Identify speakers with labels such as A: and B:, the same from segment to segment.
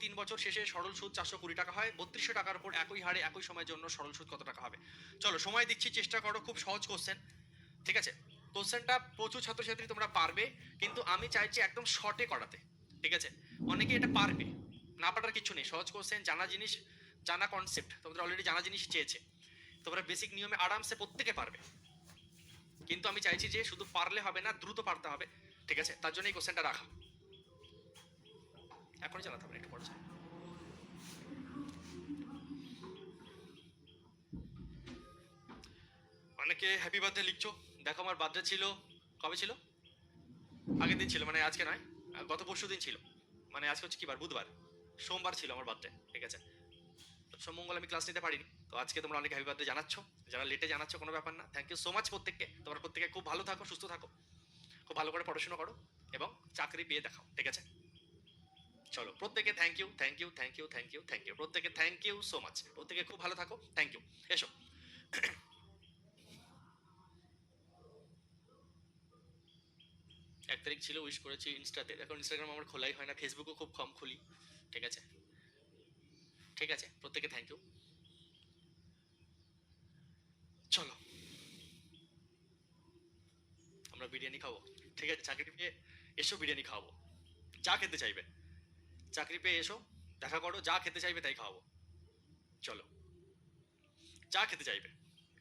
A: 3 বছর শেষে সরল সুদ 420 টাকা হয়, 3200 টাকার উপর একই হারে একই সময়ের জন্য সরল সুদ কত টাকা হবে? চলো সময় দিচ্ছি, চেষ্টা করো, খুব সহজ কোশ্চেন, ঠিক আছে? কোশ্চেনটা প্রচুর ছাত্রছাত্রী তোমরা পারবে, কিন্তু আমি চাইছি একদম শর্টে করাতে, ঠিক আছে? অনেকে এটা পারবে, না পারার কিছু নেই, সহজ কোশ্চেন, জানা জিনিস, জানা কনসেপ্ট, তোমাদের অলরেডি জানা জিনিস চেয়েছে, তোমরা বেসিক নিয়মে আরামসে প্রত্যেকে পারবে, কিন্তু আমি চাইছি যে শুধু পারলে হবে না, দ্রুত পারতে হবে, ঠিক আছে? তার জন্য এই কোশ্চেনটা রাখা। এখনই চালাতে হবে, একটু পরে চালাবো। অনেকে হ্যাপি বার্থডে লিখছো, দেখো আমার বার্থডে ছিল, কবে ছিল? আগের দিন ছিল, মানে আজকে নয়, গত পরশু দিন ছিল, মানে আজকে হচ্ছে কি বার? বুধবার, সোমবার ছিল আমার বার্থডে, ঠিক আছে? সোমমঙ্গল আমি ক্লাস নিতে পারিনি, তো আজকে তোমরা অনেক হ্যাপি বার্থডে জানাচ্ছ, যারা লেটে জানাচ্ছ কোনো ব্যাপার না, থ্যাংক ইউ সো মাচ প্রত্যেককে, তোমরা প্রত্যেকে খুব ভালো থাকো, সুস্থ থাকো, খুব ভালো করে পড়াশোনা করো এবং চাকরি পেয়ে দেখাও, ঠিক আছে? চলো প্রত্যেকে thank you, thank you, thank you, thank you, thank you, প্রত্যেকে থ্যাংক ইউ সো মাচ, প্রত্যেকে খুব ভালো থাকো, থ্যাংক ইউ। এসো। 1 তারিখ ছিল, উইশ করেছি ইনস্টাতে, এখন ইনস্টাগ্রাম আমার খোলাই হয় না, ফেসবুকও খুব কম খুলি, ঠিক আছে? ঠিক আছে, প্রত্যেকে থ্যাংক ইউ। চলো আমরা বিরিয়ানি খাবো, ঠিক আছে? চাকরি পেয়ে এসো, বিরিয়ানি খাওয়াবো, যা খেতে চাইবে, চাকরি পেয়ে এসো, দেখা করো, যা খেতে চাইবে তাই খাওয়াবো। চলো, যা খেতে চাইবে,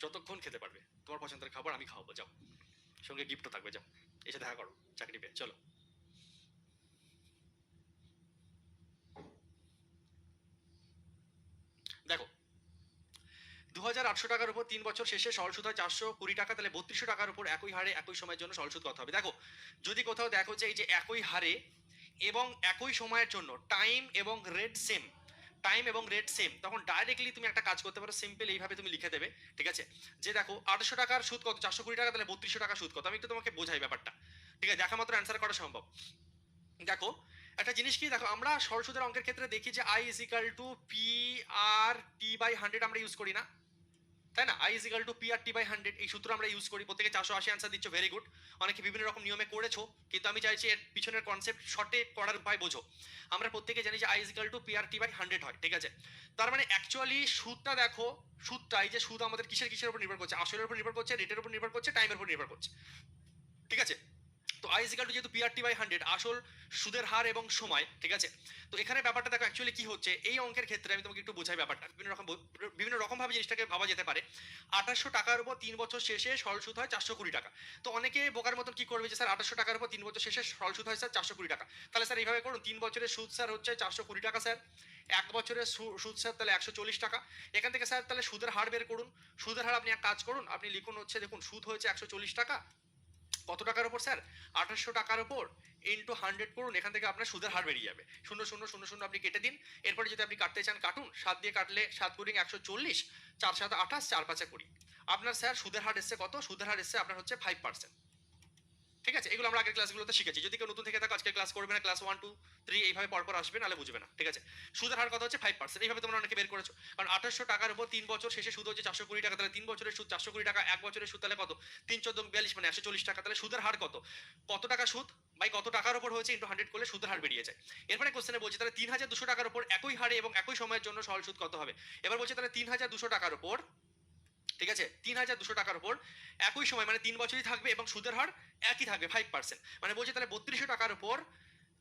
A: যতক্ষণ খেতে পারবে, তোমার পছন্দের খাবার আমি খাওয়াবো, যাও, সঙ্গে গিফটও থাকবে, যাও, এসে দেখা করো চাকরি পেয়ে, চলো। দেখো, 2800 টাকার উপর 3 বছর শেষে সরল সুদ হয় 420 টাকা, তাহলে 3200 টাকার উপর একই হারে একই সময়ের জন্য সরল সুদ কত হবে? দেখো, যদি কোথাও দেখো যে এই যে একই হারে এবং একই সময়ের জন্য টাইম এবং রেট সেম, টাইম এবং রেট সেম, তখন ডাইরেক্টলি তুমি একটা কাজ করতে পারো, সিম্পল এইভাবে তুমি লিখে দেবে, ঠিক আছে? যে দেখো 800 টাকার সুদ কত? 420 টাকা, তাহলে 3200 টাকা সুদ কত? আমি একটু তোমাকে বোঝাই ব্যাপারটা, ঠিক আছে? দেখা মাত্র অ্যান্সার করা সম্ভব। দেখো একটা জিনিস কি, দেখো আমরা সরল সুদের অঙ্কের ক্ষেত্রে দেখি যে I is equal to P R T by 100 আমরা ইউজ করি না, তাই না? I is equal to P R T by 100 এই সূত্র আমরা ইউজ করি, প্রত্যেকে 480 অ্যান্সার দিচ্ছ, ভেরি গুড। অনেকে বিভিন্ন রকম নিয়মে করেছো, কিন্তু আমি চাইছি এর পিছনের কনসেপ্ট শর্টে করার উপায় বোঝো। আমরা প্রত্যেকে জানি যে I is equal to P R T by 100 হয়, ঠিক আছে? তার মানে অ্যাকচুয়ালি সুদটা দেখো, সুদটা এই যে সুদ আমাদের কিসের কিসের উপর নির্ভর করছে? আসলের উপর নির্ভর করছে, রেটের উপর নির্ভর করছে, টাইমের উপর নির্ভর করছে, ঠিক আছে? তো আই ইজিক্যাল টু যেহেতু পিআরটি বাই 100 আসল সুদের হার এবং সময়, ঠিক আছে? তো এখানে ব্যাপারটা দেখো অ্যাকচুয়ালি কি হচ্ছে এই অঙ্কের ক্ষেত্রে, আমি তোমাকে একটু বোঝাই ব্যাপারটা, বিভিন্ন রকম ভাবে জিনিসটাকে ভাবা যেতে পারে। 2800 টাকার উপর 3 বছর শেষে সরল সুদ হয় 420 টাকা। তো অনেকে বোকার মতন কি করবে যে স্যার 2800 টাকার উপর 3 বছর শেষে সরল সুদ হয় স্যার 420 টাকা, তাহলে স্যার এইভাবে করুন, 3 বছরের সুদ স্যার হচ্ছে 420 টাকা স্যার, 1 বছরের সুদ স্যার তাহলে 140 টাকা। এখান থেকে স্যার তাহলে সুদের হার বের করুন, সুদের হার আপনি এক কাজ করুন, আপনি লিখুন হচ্ছে, দেখুন সুদ হয়েছে 140 টাকা, কত টাকার উপর স্যার? 2800 টাকার উপর ইন্টু 100 করুন, এখান থেকে আপনার সুদের হার বেরিয়ে যাবে, 0,000,000 আপনি কেটে দিন। এরপরে যদি আপনি কাটতে চান কাটুন, 7 দিয়ে কাটলে 7×140, 4×7 = 28, 4×5 = 20, আপনার স্যার সুদের হার এসছে কত? সুদের হার এসছে আপনার হচ্ছে 5%, ঠিক আছে? এগুলো আমরা আগের ক্লাসগুলোতে শিখেছি, যদি কেউ নতুন থেকে থাকো আজকে ক্লাস করবে না, ক্লাস 1 2 3 এইভাবে পরপর আসবে, নাহলে বুঝবে না, ঠিক আছে? সুদের হার কত হচ্ছে? 5%, এইভাবে তোমরা অনেকে বের করেছো, কারণ 2800 টাকার উপর 3 বছর শেষে সুদ হচ্ছে 420 টাকা, তাহলে 3 বছরের সুদ 420 টাকা, 1 বছরের সুদ তাহলে কত? 3×14 = 42, মানে 140 টাকা, তাহলে সুদের হার কত? কত টাকা সুদ বাই কত টাকার উপর হয়েছে ইন্টু 100 করলে সুদের হার বেরিয়ে যায়। এরপরে কোশ্চেনে বলছে তাহলে 3200 টাকার উপর একই হারে এবং একই সময়ের জন্য সরল সুদ কত হবে? এবার বলছে তাহলে 3200 টাকার উপর, ঠিক আছে, 3200 টাকার উপর একই সময় মানে 3 বছরই থাকবে এবং সুদের হার একই থাকবে 5%, মানে বলছে তাহলে 3200 টাকার উপর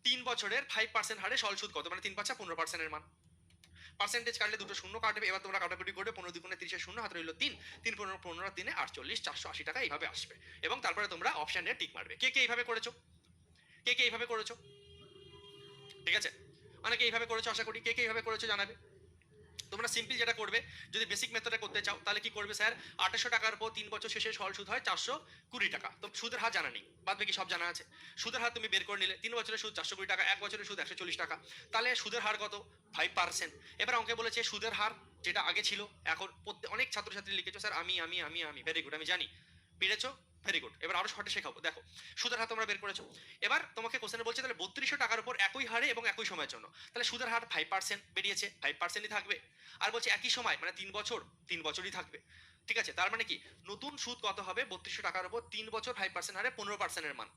A: 3 বছরের 5% হারে সরল সুদ কত? মানে 3×5 = 15%-এর মান। পার্সেন্টেজ কাটলে দুটো শূন্য কাটবে, এবার তোমরা কাটাকুটি করবে, 15×2 = 30, শূন্য হাতে রইল 3, 3 15 15 3 48, 480 টাকা এইভাবে আসবে, এবং তারপরে তোমরা অপশানে টিক মারবে। কে কে এইভাবে করেছো? কে কে এইভাবে করেছো? ঠিক আছে, অনেকে এইভাবে করেছো, আশা করি কে কে এইভাবে করেছো জানাবে। তোমরা সিম্পল যেটা করবে, যদি বেসিক মেথডে করতে চাও তাহলে কি করবে স্যার? 2800 টাকার উপর 3 বছর শেষে সরল সুদ হয় 420 টাকা, তো সুদের হার জানা নেই, বাদ বাকি সব জানা আছে। সুদের হার তুমি বের করে নিলে, 3 বছরের সুদ 420 টাকা, 1 বছরের সুদ 140 টাকা, তাহলে সুদের হার কত? 5%। এবার অঙ্কে বলেছে সুদের হার যেটা আগে ছিল, এখন অনেক ছাত্রছাত্রী লিখেছো স্যার আমি আমি আমি আমি, ভেরি গুড, আমি জানি পেরেছো, ভেরি গুড। এবার আরো শর্টে শেখাবো, দেখো সুদের হার তোমরা বের করেছো, এবার তোমাকে কোশ্চেনে বলছে তাহলে 3200 টাকার উপর একই হারে এবং একই সময়ের জন্য, তাহলে সুদের হার 5% বেরিয়েছে, 5%ই থাকবে। আর বলছে একই সময় মানে 3 বছর, 3 বছরই থাকবে, ঠিক আছে? তার মানে কি নতুন সুদ কত হবে? 3200 টাকার উপর 3 বছর 5% হারে 15%-এর মান,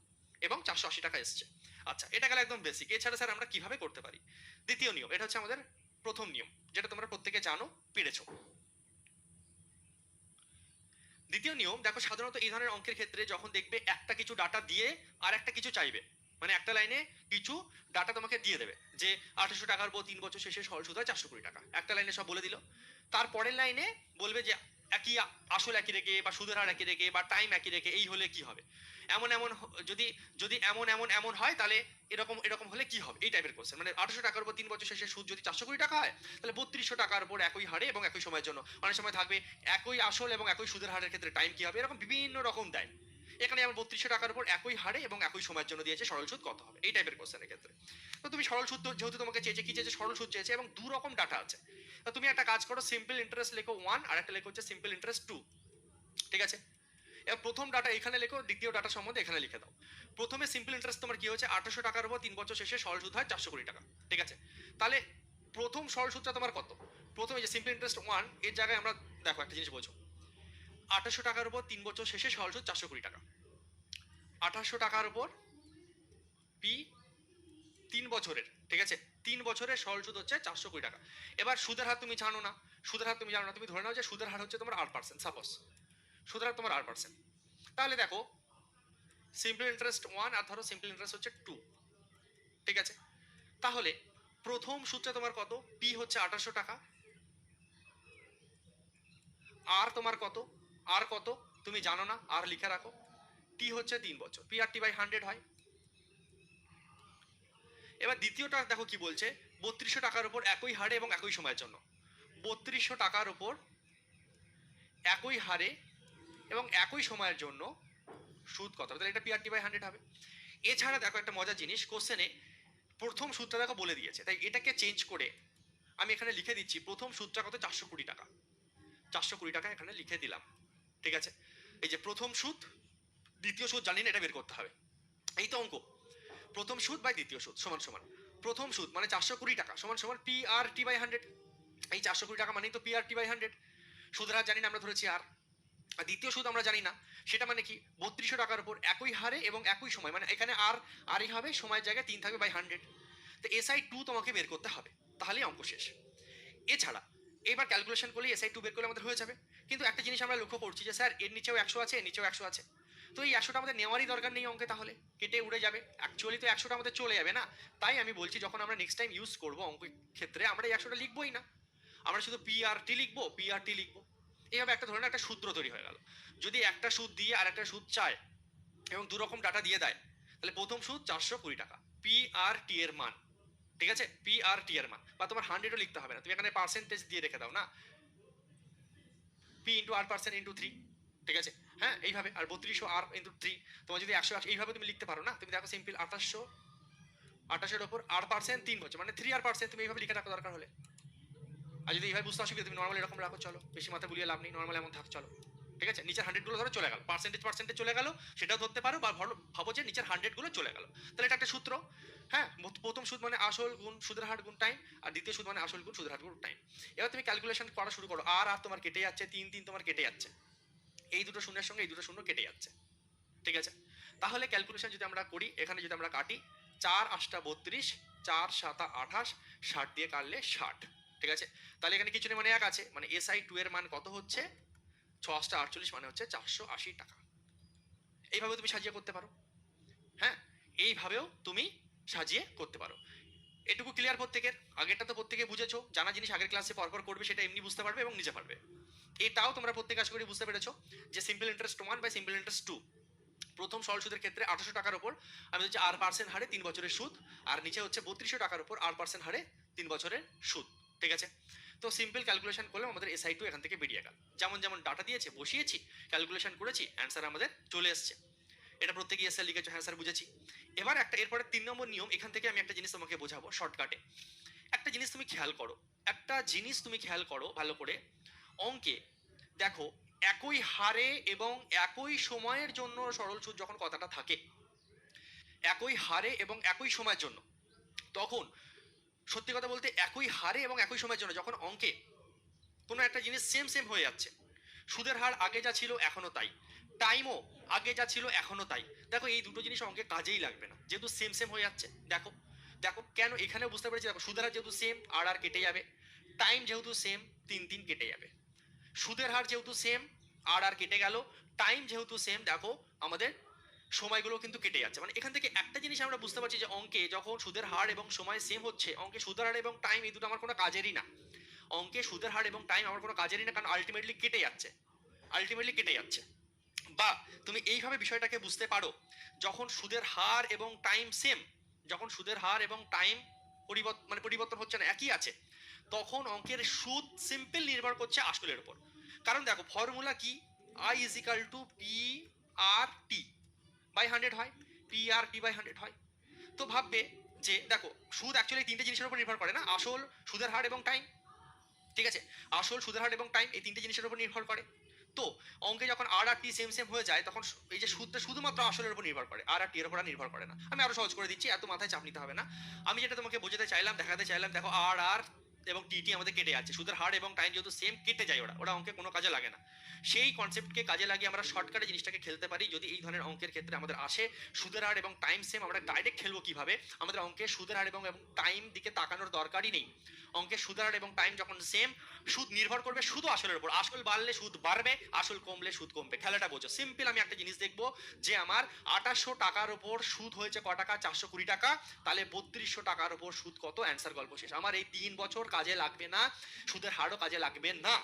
A: এবং 480 টাকা এসছে। আচ্ছা, এটা গেল একদম বেসিক। এছাড়া স্যার আমরা কিভাবে করতে পারি? দ্বিতীয় নিয়ম, এটা হচ্ছে আমাদের প্রথম নিয়ম, যেটা তোমরা প্রত্যেকে জানো, পেরেছো। দ্বিতীয় নিয়ম দেখো, সাধারণত এই ধরনের অঙ্কের ক্ষেত্রে যখন দেখবে একটা কিছু ডাটা দিয়ে আর একটা কিছু চাইবে, মানে একটা লাইনে কিছু ডাটা তোমাকে দিয়ে দেবে যে 800 টাকার উপর 3 বছর শেষে সরল সুদ হয় 420 টাকা, একটা লাইনে সব বলে দিল। তারপরের লাইনে বলবে যে একই আসল একই রেখে বা সুদের হার একই রেখে বা টাইম একই রেখে এই হলে কি হবে, এমন এমন যদি যদি এমন এমন এমন হয় তাহলে এরকম এরকম হলে কি হবে, এই টাইপের কোশ্চেন। মানে 800 টাকার উপর 3 বছর শেষে সুদ যদি 420 টাকা হয়, তাহলে 3200 টাকার উপর একই হারে এবং একই সময়ের জন্য, অনেক সময় থাকবে একই আসল এবং একই সুদের হারের ক্ষেত্রে টাইম কি হবে, এরকম বিভিন্ন রকম দেয়। এখানে আমার 3200 টাকার উপর একই হারে এবং একই সময়ের জন্য দিয়েছে সরল সুদ কত হবে, এই টাইপের কোশ্চেনের ক্ষেত্রে। তো তুমি সরল সুদ যেহেতু তোমাকে চেয়েছে, কি চেয়েছে, সরল সুদ চেয়েছে এবং দু রকম ডাটা আছে। তো তুমি একটা কাজ করো, সিম্পল ইন্টারেস্ট লেখো 1 আর একটা লেখো হচ্ছে সিম্পল ইন্টারেস্ট 2। ঠিক আছে, এবার প্রথম ডাটা এখানে লেখো, দ্বিতীয় ডাটা সম্বন্ধে এখানে লিখে দাও। প্রথমে সিম্পল ইন্টারেস্ট তোমার কি হচ্ছে, 800 টাকার উপর 3 বছর শেষে সরল সুদ হয় 420 টাকা। ঠিক আছে, তাহলে প্রথম সরল সুদটা তোমার কত? প্রথমে যে সিম্পল ইন্টারেস্ট 1 এর জায়গায় আমরা দেখো একটা জিনিস বোঝো, 800 টাকার উপর 3 বছর শেষে সরল সুদ 420 টাকা। 800 টাকার উপর পি 3 বছরের, ঠিক আছে, 3 বছরের সরল সুদ হচ্ছে 420 টাকা। এবার সুদের হার তুমি জানো না, সুদের হার তুমি জানো না, তুমি ধরে নাও যে সুদের হার হচ্ছে তোমার 8%, সাপোজ সুদের হার তোমার 8%। তাহলে দেখো সিম্পল ইন্টারেস্ট 1 আর ধরো সিম্পল ইন্টারেস্ট হচ্ছে 2। ঠিক আছে, তাহলে প্রথম সূত্রে তোমার কত, পি হচ্ছে 800 টাকা, আর তোমার কত, আর কত তুমি জানো না, আর লিখে রাখো, টি হচ্ছে 3 বছর, পি আর টি বাই 100 হয়। এবার দ্বিতীয়টা দেখো কি বলছে, 3200 টাকার উপর একই হারে এবং একই সময়ের জন্য, 3200 টাকার উপর একই হারে এবং একই সময়ের জন্য সুদ কত হবে, তাহলে এটা পি আর টি বাই 100 হবে। এছাড়া দেখো একটা মজার জিনিস, কোশ্চেনে প্রথম সূত্রটা দেখো বলে দিয়েছে, তাই এটাকে চেঞ্জ করে আমি এখানে লিখে দিচ্ছি প্রথম সূত্রটা কত, 420 টাকা। 420 টাকা এখানে লিখে দিলাম। ঠিক আছে, এই যে প্রথম সুদ দ্বিতীয় সুদ জানি না, এটা বের করতে হবে। এই তো অঙ্ক, প্রথম সুদ বাই দ্বিতীয় সুদ সমান সমান প্রথম সুদ মানে 420 টাকা সমান সমান পি আর টি বাই 100। এই 420 টাকা মানেই তো পি আর টি বাই 100। সুদের হার জানি না, আমরা ধরেছি আর দ্বিতীয় সুদ আমরা জানি না, সেটা মানে কি 3200 টাকার উপর একই হারে এবং একই সময়, মানে এখানে আর আরই হবে, সময়ের জায়গায় 3 থাকবে বাই 100। তো এসআই 2 তোমাকে বের করতে হবে, তাহলেই অঙ্ক শেষ। এছাড়া এবার ক্যালকুলেশন করলে এসআই 2 বের করলে আমাদের হয়ে যাবে। কিন্তু একটা জিনিস আমরা লক্ষ্য করছি যে স্যার এর নিচেও 100 আছে, এর নিচেও 100 আছে, তো এই 100টা আমাদের নেওয়ারই দরকার নেই অঙ্কে, তাহলে কেটে উড়ে যাবে, অ্যাকচুয়ালি তো 100টা আমাদের চলে যাবে না। তাই আমি বলছি যখন আমরা নেক্সট টাইম ইউজ করবো অঙ্কের ক্ষেত্রে আমরা এই 100টা লিখবোই না, আমরা শুধু পি আর টি লিখবো, পি আর টি লিখবো। এইভাবে একটা ধরনের একটা সূত্র তৈরি হয়ে গেল। যদি একটা সুদ দিয়ে আর একটা সুদ চায় এবং দু রকম ডাটা দিয়ে দেয়, তাহলে প্রথম সুদ 420 টাকা, পি আর টি এর মান, ঠিক আছে, পি আর টি এর মান, বা তোমার 100ও লিখতে হবে না, তুমি এখানে পার্সেন্টেজ দিয়ে রেখে দাও না, পি ইন্টু আর পার্সেন্ট ইন্টু 3। ঠিক আছে, হ্যাঁ এইভাবে, আর 3200 আর ইন্টু 3, তোমার যদি 100 এইভাবে তুমি লিখতে পারো না, তুমি দেখো সিম্পল 2800, 2800 ওপর আর পার্সেন্ট 3 বছর মানে 3 আর পার্সেন্ট, তুমি এইভাবে লিখে রাখো দরকার হলে। আর যদি এইভাবে বুঝতে অসুবিধা, তুমি নর্মাল এরকম রাখো, চলো বেশি মাথা বুলিয়ে লাভ নেই, নর্মাল এমন থাক চলো। ঠিক আছে, নিচের 100 গুলো ধরো চলে গেল, পার্সেন্টেজ পার্সেন্টেজ চলে গেল, সেটাও ধরতে পারো, বা ভাবো যে নিচের 100 গুলো চলে গেল, তাহলে এটা একটা সূত্র। হ্যাঁ, প্রথম সুদ মানে আসল গুণ সুদের হার গুণ টাইম, আর দ্বিতীয় সুদ মানে আসল গুণ সুদের হার গুণ টাইম। এবার তুমি ক্যালকুলেশন করা শুরু করো, আর আর তোমার কেটে যাচ্ছে, 3 3 তোমার কেটে যাচ্ছে, এই দুটো শূন্যের সঙ্গে এই দুটো শূন্য কেটে যাচ্ছে। ঠিক আছে, তাহলে ক্যালকুলেশন যদি আমরা করি, এখানে যদি আমরা কাটি, 4 8 32, 4 7 28, 60 দিয়ে কাটলে 60। ঠিক আছে, তাহলে এখানে কিছু নেই মানে 1 আছে, মানে এসআই 2 এর মান কত হচ্ছে, 6 48 মানে হচ্ছে 480 টাকা। এইভাবে তুমি সাজিয়ে করতে পারো। হ্যাঁ, এইভাবেও তুমি সাজিয়ে করতে পারো। এটুকু ক্লিয়ার প্রত্যেকের? আগেরটা তো প্রত্যেকে বুঝেছো, জানা জিনিস আগের ক্লাসে পরপর করবে সেটা এমনি বুঝতে পারবে এবং নিজে পারবে। এটাও তোমরা প্রত্যেকে আশা করি বুঝতে পেরেছো যে simple interest 1 by simple interest 2, প্রথম সরল সুদের ক্ষেত্রে 800 টাকার উপর আমি হচ্ছে আর পার্সেন্ট হারে 3 বছরের সুদ, আর নিচে হচ্ছে 3200 টাকার উপর আর পার্সেন্ট হারে 3 বছরের সুদ। ঠিক আছে, তো সিম্পল ক্যালকুলেশন করলে আমাদের এসআই 2 এখান থেকে বেরিয়ে গেল, যেমন যেমন ডাটা দিয়েছে বসিয়েছি, ক্যালকুলেশন করেছি, অ্যান্সার আমাদের চলে এসছে। এটা প্রত্যেকে এসে লিখেছো, হ্যাঁ স্যার বুঝেছি। এবার একটা এরপরে 3 নম্বর নিয়ম, এখান থেকে আমি একটা জিনিস তোমাকে বোঝাবো শর্টকাটে। একটা জিনিস তুমি খেয়াল করো, একটা জিনিস তুমি খেয়াল করো ভালো করে, অঙ্কে দেখো একই হারে এবং একই সময়ের জন্য সরল সুদ যখন কথাটা থাকে, একই হারে এবং একই সময়ের জন্য, তখন সত্যি কথা বলতে একই হারে এবং একই সময়ের জন্য যখন অঙ্কে কোনো একটা জিনিস সেম সেম হয়ে যাচ্ছে, সুদের হার আগে যা ছিল এখনো তাই, টাইমও আগে যা ছিল এখনো তাই। দেখো এই দুটো জিনিস অঙ্কে কাজেই লাগবে না, যেহেতু সেম সেম হয়ে যাচ্ছে। দেখো দেখো কেন এখানে বুঝতে পেরেছি। দেখো সুদের হার যেহেতু সেম, আর আর কেটে যাবে। টাইম যেহেতু সেম, তিন তিন কেটে যাবে। সুদের হার যেহেতু সেম, আর আর কেটে গেল। টাইম যেহেতু সেম, দেখো আমাদের সময়গুলো কিন্তু কেটে যাচ্ছে। মানে এখান থেকে একটা জিনিস আমরা বুঝতে পারছি যে অঙ্কে যখন সুদের হার এবং সময় সেম হচ্ছে, অঙ্কে সুদের হার এবং টাইম এই দুটো আমার কোনো কাজেরই না। অঙ্কে সুদের হার এবং টাইম আমার কোনো কাজেরই না, কারণ আলটিমেটলি কেটে যাচ্ছে, আলটিমেটলি কেটে যাচ্ছে। বা তুমি এইভাবে বিষয়টাকে বুঝতে পারো, যখন সুদের হার এবং টাইম সেম, যখন সুদের হার এবং টাইম পরিবর্তন হচ্ছে না, একই আছে, তখন অঙ্কের সুদ সিম্পল নির্ভর করছে আসলের উপর। কারণ দেখো ফর্মুলা কি, I is equal to P R T by 100 হয়, পি আর টি বাই 100 হয়। তো ভাববে যে দেখো সুদ অ্যাকচুয়ালি তিনটে জিনিসের উপর নির্ভর করে না, আসল, সুদের হার এবং টাইম। ঠিক আছে, আসল, সুদের হার এবং টাইম এই তিনটে জিনিসের উপর নির্ভর করে। তো অঙ্কে যখন আর আর টি সেম সেম হয়ে যায়, তখন এই যে সুদটা শুধুমাত্র আসলের উপর নির্ভর করে, আর আর টি এর উপর নির্ভর করে না। আমি আরো সহজ করে দিচ্ছি, এত মাথায় চাপ নিতে হবে না। আমি যেটা তোমাকে বোঝাতে চাইলাম, দেখাতে চাইলাম, দেখো আর আর এবং টি আমাদের কেটে যাচ্ছে, সুদের হার এবং টাইম যেহেতু সেম কেটে যায়, ওরা ওরা অঙ্কে কোনো কাজে লাগে না। সেই কনসেপ্টকে কাজে লাগিয়ে আমরা শর্টকাটে জিনিসটাকে খেলতে পারি। যদি এই ধরনের অঙ্কের ক্ষেত্রে আমাদের আসে সুদের হার এবং টাইম সেম, আমরা ডাইরেক্ট খেলবো কিভাবে। আমাদের অঙ্কে সুদের হার এবং টাইম দিকে তাকানোর দরকারই নেই। অঙ্কে সুদের হার এবং টাইম যখন সেম, সুদ নির্ভর করবে শুধু আসলের উপর। আসল বাড়লে সুদ বাড়বে, আসল কমলে সুদ কমবে। খেলাটা বোঝো সিম্পল। আমি একটা জিনিস দেখবো যে আমার 2800 টাকার উপর সুদ হয়েছে ক টাকা, 420 টাকা, তাহলে 3200 টাকার উপর সুদ কত, অ্যান্সার, গল্প শেষ। আমার এই 3 বছর কাজে লাগবে না, সুদের হারও কাজে লাগবে না।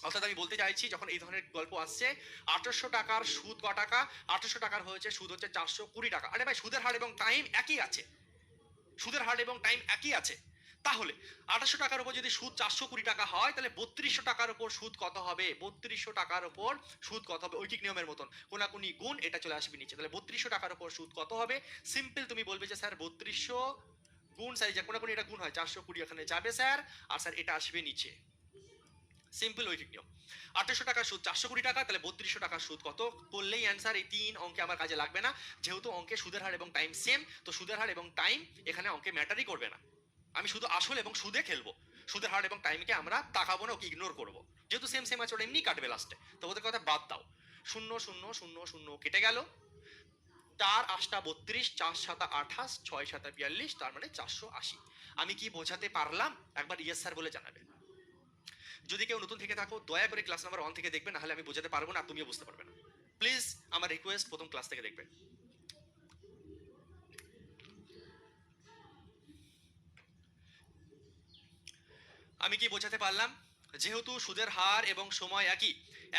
A: অর্থাৎ আমি বলতে চাইছি, যখন এই ধরনের গল্প আসছে 2800 টাকার সুদ ক টাকা, 2800 টাকার হয়েছে সুদ হচ্ছে 420 টাকা, আরে ভাই সুদের হার এবং টাইম একই আছে, সুদের হার এবং টাইম একই আছে। তাহলে 2800 টাকার উপর যদি সুদ 420 টাকা হয়, তাহলে 3200 টাকার উপর সুদ কত হবে, 3200 টাকার উপর সুদ কত হবে, ঐকিক নিয়মের মতন কোনাকুনি গুণ, এটা চলে আসবে নিচে। তাহলে 3200 টাকার উপর সুদ কত হবে, সিম্পল তুমি বলবে যে স্যার 3200 গুণ, স্যার যে কোনাকুনি এটা গুণ হয়, 420 এখানে যাবে স্যার, আর স্যার এটা আসবে নিচে। সিম্পল ঐকিক নিয়ম। 2800 টাকার সুদ 420 টাকা, তাহলে 3200 টাকার সুদ কত করলেই অ্যান্সার। এই তিন অঙ্কে আমার কাজে লাগবে না, যেহেতু অঙ্কে সুদের হার এবং টাইম সেম। তো সুদের হার এবং টাইম এখানে অঙ্কে ম্যাটারই করবে না। আমি শুধু আসল এবং সুদে খেলবো। সুদের হার এবং টাইমকে আমরা তাকাবো না, ওকে ইগনোর করবো, যেহেতু সেম সেম আছে, ওটা এমনি কাটবে লাস্টে। তো ওদের কথা বাদ দাও। 0 0 0 0 কেটে গেল। 4 8 32, 4 7 28, 6 7 42, তার মানে 480। আমি কি বোঝাতে পারলাম একবার ইয়েস স্যার বলে জানাবে। যদি কেউ নতুন থেকে থাকো দয়া করে ক্লাস নাম্বার 1 থেকে দেখবে, না হলে আমি বোঝাতে পারবো না, তুমিও বুঝতে পারবে না। প্লিজ আমার রিকোয়েস্ট, প্রথম ক্লাস থেকে দেখবে। আমি কি বোঝাতে পারলাম, যেহেতু সুদের হার এবং সময় একই,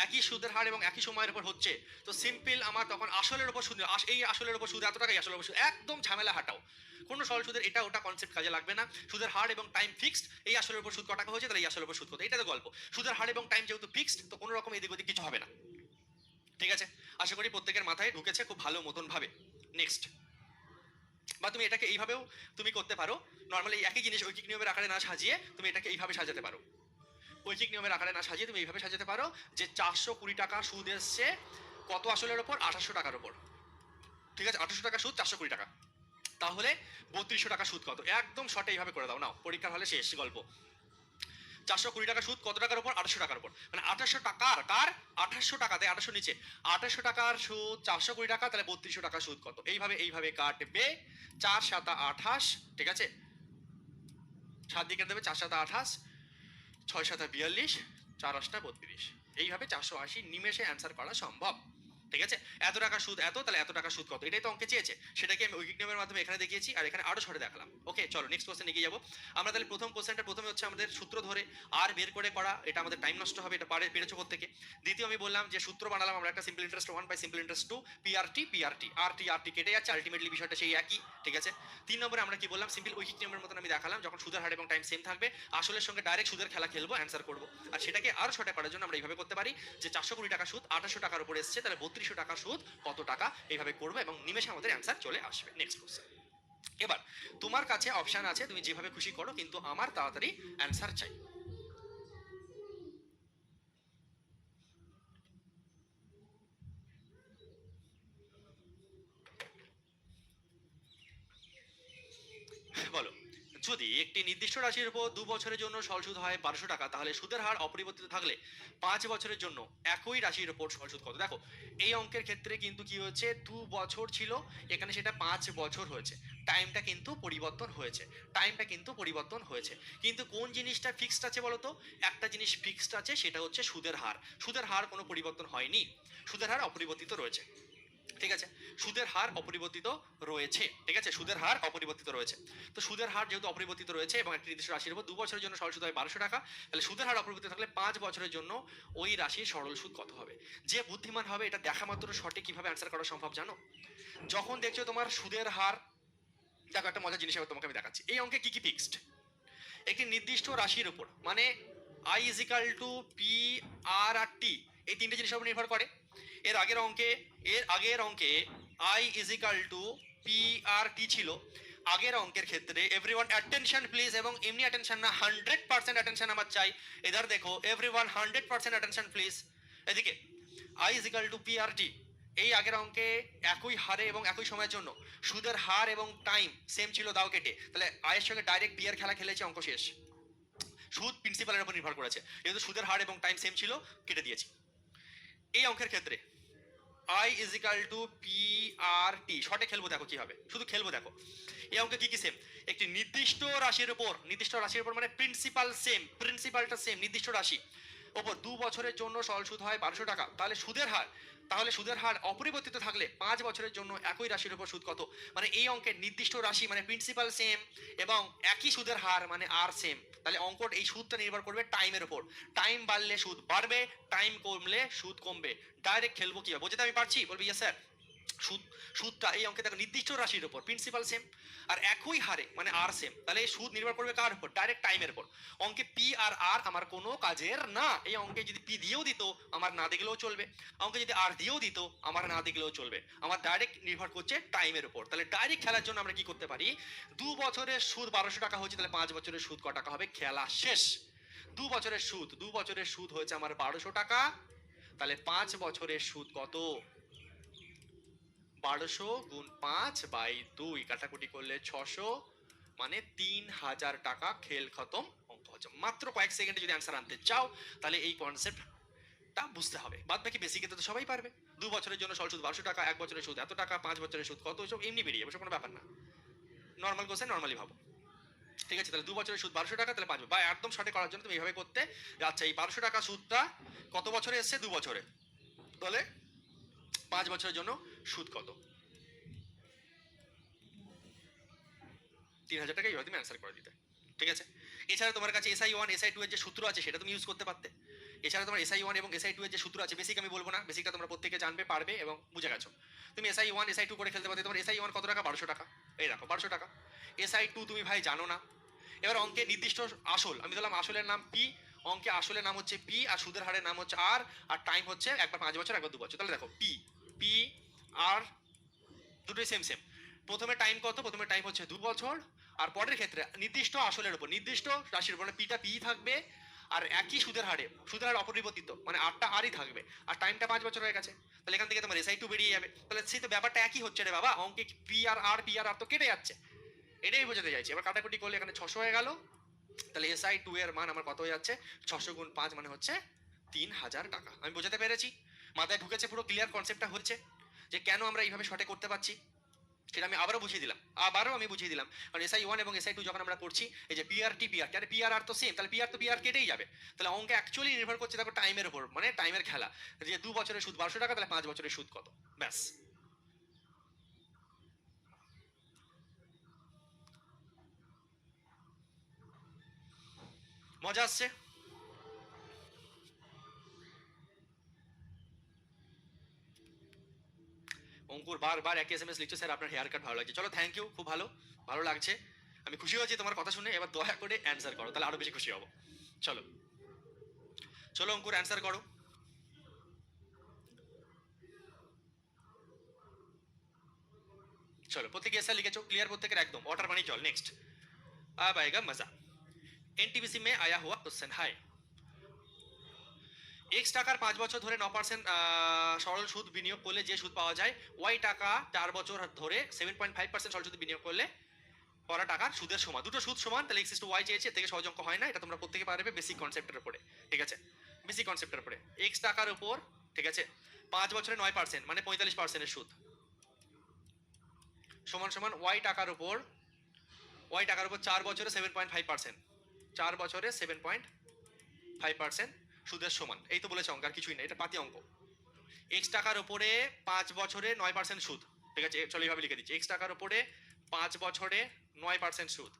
A: একই সুদের হার এবং একই সময়ের উপর হচ্ছে, তো সিম্পল আমার তখন আসলের উপর সুদ, এই আসলের উপর সুদ এত টাকা, আসলের উপর সুদ, একদম ঝামেলা হাঁটাও। কোনো সরল সুদের এটা ওটা কনসেপ্ট কাজে লাগবে না। সুদের হার এবং টাইম ফিক্সড, এই আসলের উপর সুদ ক টাকা হয়েছে, তাহলে এই আসলের উপর সুদ কত, এটা তো গল্প। সুদের হার এবং টাইম যেহেতু ফিক্সড, তো কোনো রকম এদিক ওদিক কিছু হবে না। ঠিক আছে, আশা করি প্রত্যেকের মাথায় ঢুকেছে খুব ভালো মতন ভাবে। নেক্সট, বা তুমি এটাকে এইভাবেও তুমি করতে পারো। নর্মালি একই জিনিস ঐকিক নিয়মের আকারে না সাজিয়ে তুমি এটাকে এইভাবে সাজাতে পারো। ঐকিক নিয়মের আকারে না সাজিয়ে তুমি এইভাবে সাজাতে পারো যে 420 টাকা সুদ এসছে কত আসলের ওপর, 2800 টাকার ওপর। ঠিক আছে, 2800 টাকা সুদ, 420 টাকা, তাহলে 3200 টাকা সুদ কত, একদম শর্টে এইভাবে করে দাও। নাও পরীক্ষার হলে শেষ গল্প। 420 টাকা সুদ কত টাকার উপর, 2800 টাকার উপর, মানে 2800 টাকার কার, 2800 টাকাতে 2800 নিচে, 2800 টাকার সুদ 420 টাকা, তাহলে 3200 টাকা সুদ কত, এইভাবে এইভাবে কাটবে। 4 7 28, ঠিক আছে, 7 দিকে দেবে, 4 7 28, 6 7 42, 4 8 32, এইভাবে 480 নিমেষে অ্যান্সার করা সম্ভব। ঠিক আছে, এত টাকা সুদ এত, তাহলে এত টাকা সুদ কত, এটাই তো অঙ্কে চেয়েছে, সেটাকে আমি ঐকিক নিয়মের মাধ্যমে এখানে দেখিয়েছি, আর এখানে আরো ছড়ে দেখালাম। ওকে চলো নেক্সট কোশ্চেন এগিয়ে যাবো আমরা। তাহলে প্রথম কোশ্চেনটা প্রথমে হচ্ছে আমাদের সূত্র ধরে আর বের করে করা, এটা আমাদের টাইম নষ্ট হবে, এটা পেরেছো থেকে। দ্বিতীয় আমি বললাম যে সূত্র বানালাম আমরা একটা, simple interest 1 by simple interest 2, PRT PRT, R T কেটে যাচ্ছে, আলটিমেটলি বিষয়টা সেই একই। ঠিক আছে, 3 নম্বরে আমরা কি বললাম, সিম্পল ঐকিক নিয়মের মতন আমি দেখালাম, যখন সুদের হার এবং টাইম সেম থাকবে, আসলের সঙ্গে ডাইরেক্ট সুদের খেলা খেলবো, অ্যান্সার করবো। আর সেটাকে আরো ছটা করার জন্য আমরা এইভাবে করতে পারি যে 420 টাকা সুদ 2800 টাকার উপর এসছে, তাহলে 3200 টাকা সুদ কত টাকা, এইভাবে করবো এবং নিমেষে আমাদের অ্যান্সার চলে আসবে। Next question. এবার তোমার কাছে অপশন আছে, তুমি যেভাবে খুশি করো, কিন্তু আমার তাড়াতাড়ি অ্যান্সার চাই। বলো, যদি একটি নির্দিষ্ট রাশির উপর 2 বছরের জন্য সরল সুদ হয় 1200 টাকা, তাহলে সুদের হার অপরিবর্তিত থাকলে 5 বছরের জন্য একই রাশির উপর সরল সুদ কত? দেখো এই অঙ্কের ক্ষেত্রে কিন্তু কি হয়েছে, 2 বছর ছিল, এখানে সেটা 5 বছর হয়েছে। টাইমটা কিন্তু পরিবর্তন হয়েছে, টাইমটা কিন্তু পরিবর্তন হয়েছে। কিন্তু কোন জিনিসটা ফিক্সড আছে বলো তো? একটা জিনিস ফিক্সড আছে, সেটা হচ্ছে সুদের হার। সুদের হার কোনো পরিবর্তন হয়নি, সুদের হার অপরিবর্তিত রয়েছে। ঠিক আছে, সুদের হার অপরিবর্তিত রয়েছে। ঠিক আছে, সুদের হার অপরিবর্তিত রয়েছে। তো সুদের হার যেহেতু অপরিবর্তিত রয়েছে এবং একটি নির্দিষ্ট রাশির উপর 2 বছরের জন্য সরল সুদ হয় 1200 টাকা, তাহলে সুদের হার অপরিবর্তিত থাকলে 5 বছরের জন্য ওই রাশির সরল সুদ কত হবে? যে বুদ্ধিমান হবে এটা দেখা মাত্র সঠিক কিভাবে অ্যান্সার করা সম্ভব জানো? যখন দেখছো তোমার সুদের হার, দেখো একটা মজার জিনিস তোমাকে আমি দেখাচ্ছি। এই অঙ্কে কি কি ফিক্সড? একটি নির্দিষ্ট রাশির উপর, মানে I is equal to P R আর টি, এই তিনটে জিনিসের উপর নির্ভর করে। এর আগের অঙ্কে I is equal to P R T ছিল। আগের অঙ্কের ক্ষেত্রে এভরিওয়ান অ্যাটেনশন প্লিজ, এবং এমনি অ্যাটেনশন না, 100% অ্যাটেনশন আমার চাই। এধার দেখো এভরিওয়ান 100% অ্যাটেনশন প্লিজ। এদিকে I is equal to P R T, এই আগের অঙ্কে একই হারে এবং একই সময়ের জন্য সুদের হার এবং টাইম সেম ছিল, দাও কেটে, তাহলে আয়ের সঙ্গে ডাইরেক্ট পি এর খেলা খেলেছে, অঙ্ক শেষ। সুদ প্রিন্সিপালের উপর নির্ভর করেছে, যেহেতু সুদের হার এবং টাইম সেম ছিল, কেটে দিয়েছি। এই অঙ্কের ক্ষেত্রে I is equal to P R T, শর্টে খেলবো, দেখো কি হবে, শুধু খেলবো দেখো। এই অঙ্কে কি কি সেম? একটি নির্দিষ্ট রাশির উপর, নির্দিষ্ট রাশির উপর মানে প্রিন্সিপাল সেম, প্রিন্সিপালটা সেম, নির্দিষ্ট রাশি ওপর 2 বছরের জন্য সরল সুদ হয় 1200 টাকা, তাহলে সুদের হার অপরিবর্তিত থাকলে 5 বছরের জন্য একই রাশির উপর সুদ কত? মানে এই অঙ্কের নির্দিষ্ট রাশি মানে প্রিন্সিপাল সেম এবং একই সুদের হার মানে আর সেম, তাহলে অঙ্কর এই সুদটা নির্ভর করবে টাইমের উপর। টাইম বাড়লে সুদ বাড়বে, টাইম কমলে সুদ কমবে। ডাইরেক্ট খেলবো কিভাবে, বোঝাতে আমি পারছি? বলবি ইয়েস স্যার। সুদ, সুদটা এই অঙ্কে দেখো নির্দিষ্ট রাশির উপর প্রিন্সিপাল সেম আর একই হারে মানে আর সেম, তাহলে এই সুদ নির্ভর করবে কার উপর? ডাইরেক্ট টাইমের উপর। অঙ্কে পি আর আর আমার কোনো কাজের না। এই অঙ্কে যদি পি দিয়েও দিত আমার না দেখলেও চলবে, অঙ্কে যদি আর দিয়েও দিত আমার না দেখলেও চলবে, আমার ডাইরেক্ট নির্ভর করছে টাইমের উপর। তাহলে ডাইরেক্ট খেলার জন্য আমরা কি করতে পারি? 2 বছরের সুদ 1200 টাকা হচ্ছে, তাহলে 5 বছরের সুদ ক টাকা হবে? খেলা শেষ। 2 বছরের সুদ হয়েছে আমার 1200 টাকা, তাহলে 5 বছরের সুদ কত? 1200 × 5/2, কাটাকুটি করলে 600, মানে 3000 টাকা। খেল খতম, অঙ্ক হচ্ছে। মাত্র কয়েক সেকেন্ডে যদি অ্যান্সার আনতে চাও তাহলে এই কনসেপ্টটা বুঝতে হবে, বাদ বাকি বেসিকে তো সবাই পারবে। 2 বছরের জন্য সরল সুদ 1200 টাকা, 1 বছরের সুদ এত টাকা, 5 বছরের সুদ কত, সব এমনি বেরিয়ে যাবে, কোনো ব্যাপার না। নর্মাল কোশ্চেন নর্মালি ভাবো। ঠিক আছে, তাহলে 2 বছরের সুদ 1200 টাকা, তাহলে 5 বা একদম শর্টে করার জন্য তুমি এইভাবে করতে। আচ্ছা, এই 1200 টাকা সুদটা কত বছরে এসছে? 2 বছরে, তাহলে 5 বছরের জন্য সুদ কত? 3000 টাকা। এইভাবে তুমি অ্যান্সার করে দিতে। ঠিক আছে, এছাড়া তোমার কাছে SI1 SI2 এর যে সূত্র আছে সেটা তুমি ইউজ করতে পারতে। এছাড়া তোমার SI1 এবং SI2 এর যে সূত্র আছে, বেসিক আমি বলবো না, বেসিকটা তোমরা প্রত্যেকে জানবে, পারবে এবং বুঝে গেছো। তুমি SI1 SI2 করে খেলতে পারতে। তোমার SI1 কত টাকা? 1200 টাকা, এই দেখো 1200 টাকা। SI2 তুমি ভাই জানো না। এবার অঙ্কে নির্দিষ্ট আসল, আমি ধরলাম আসলের নাম পি, অঙ্কে আসলের নাম হচ্ছে পি আর সুদের হারের নাম হচ্ছে আর, আর টাইম হচ্ছে একবার 5 বছর একবার 2 বছর। তাহলে দেখো পি পি আর দুটোই সেম সেম। প্রথমে টাইম কত? প্রথমে টাইম হচ্ছে 2 বছর, আর পরের ক্ষেত্রে নির্দিষ্ট আসলের উপর নির্দিষ্ট রাশির উপর পিটা পি থাকবে, আর একই সুদের হারে, সুদের হার অপরিবর্তিত মানে আটটা আরই থাকবে, আর টাইমটা 5 বছর হয়ে গেছে। তাহলে এখান থেকে তোমার SI2 বেরিয়ে যাবে। তাহলে সেই তো ব্যাপারটা একই হচ্ছে রে বাবা, অঙ্কে পি আর আর তো কেটে যাচ্ছে, এটাই বোঝাতে চাইছি। এবার কাটাকুটি করলে এখানে 600 হয়ে গেল, তাহলে SI2 এর মান আমার কত হয়ে যাচ্ছে? 600 × 5 মানে হচ্ছে 3000 টাকা। আমি বোঝাতে পেরেছি? মাথায় ঢুকেছে? পুরো ক্লিয়ার কনসেপ্টটা হচ্ছে যে কেন আমরা এইভাবে শর্টে করতে পারছি, সেটা আমি আবারও বুঝিয়ে দিলাম। কারণ SI1 এবং SI2 যখন আমরা করছি, এই যে PRT PRT, আরে PR আর তো সেম, তাহলে PR তো PR কেটেই যাবে। তাহলে অঙ্কে অ্যাকচুয়ালি নির্ভর করছে দেখো টাইমের উপর, মানে টাইমের খেলা। যে 2 বছরের সুদ 1200 টাকা, তাহলে 5 বছরের সুদ কত? ব্যাস। মজা আসছে? অঙ্কুর বারবার একই SMS লিখছো, স্যার আপনার হেয়ার কাট ভালো লাগছে। চলো, থ্যাংক ইউ, খুব ভালো, ভালো লাগছে, আমি খুশি হয়েছি তোমার কথা শুনে। এবার দয়া করে অ্যান্সার করো, তাহলে আরো বেশি খুশি হবো। চলো চলো অঙ্কুর অ্যান্সার করো। চলো, প্রত্যেকে এসে লিখেছো, ক্লিয়ার প্রত্যেকের একদম, অর্ডার মানি চল নেক্সট। अब आएगा मजा। एनटीपीसी में आया हुआ क्वेश्चन है, এক্স টাকার 5 বছর ধরে 9% সরল সুদ বিনিয়োগ করলে যে সুদ পাওয়া যায়, ওয়াই টাকা 4 বছর ধরে 7.5% সরল সুদ বিনিয়োগ করলে করা টাকার সুদের সমান, দুটো সুদ সমান, তাহলে এক্স ইস টু ওয়াই চেয়েছে, এর থেকে সহজ অঙ্ক হয় না, এটা তোমরা প্রত্যেকে পারবে বেসিক কনসেপ্টের উপরে, ঠিক আছে, বেসিক কনসেপ্টের উপরে। এক্স টাকার উপর, ঠিক আছে, 5 বছরে 9% মানে 45%-এর সুদ সমান সমান ওয়াই টাকার উপর, 4 বছরে 7.5%, 4 বছরে 7.5% সুদের সমান। এই তো বলেছে অঙ্ক, আর কিছুই না, এটা পাতি অঙ্ক। এক্স টাকার উপরে 5 বছরে 9% সুদ, ঠিক আছে, চলো এইভাবে লিখে দিচ্ছি, এক্স টাকার উপরে 5 বছরে 9% সুদ,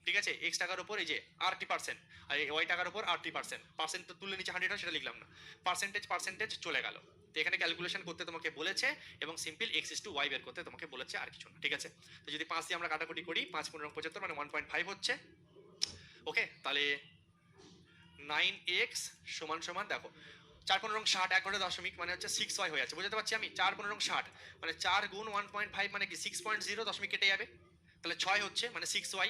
A: ঠিক আছে, এক্স টাকার উপর এই যে RT%, আর ওয়াই টাকার উপর RT%, পার্সেন্ট তো তুলে নিচে 100 হয়, সেটা লিখলাম না, পার্সেন্টেজ চলে গেল। তো এখানে ক্যালকুলেশন করতে তোমাকে বলেছে এবং simple x is to Y বের করতে তোমাকে বলেছে, আর কিছু না, ঠিক আছে। তো যদি 5 দিয়ে আমরা কাটাকুটি করি, 5 15 75 মানে 1.5 হচ্ছে, ওকে, তাহলে 9x সমান সমান দেখো 4 15 60, 1 দশমিক মানে হচ্ছে 6y হয়ে যাচ্ছে, বুঝতে পারছি আমি, 4 15 60 মানে 4 গুণ 1.5 মানে কি 6.0, দশমিক কেটে যাবে, তাহলে 6 হচ্ছে মানে 6y,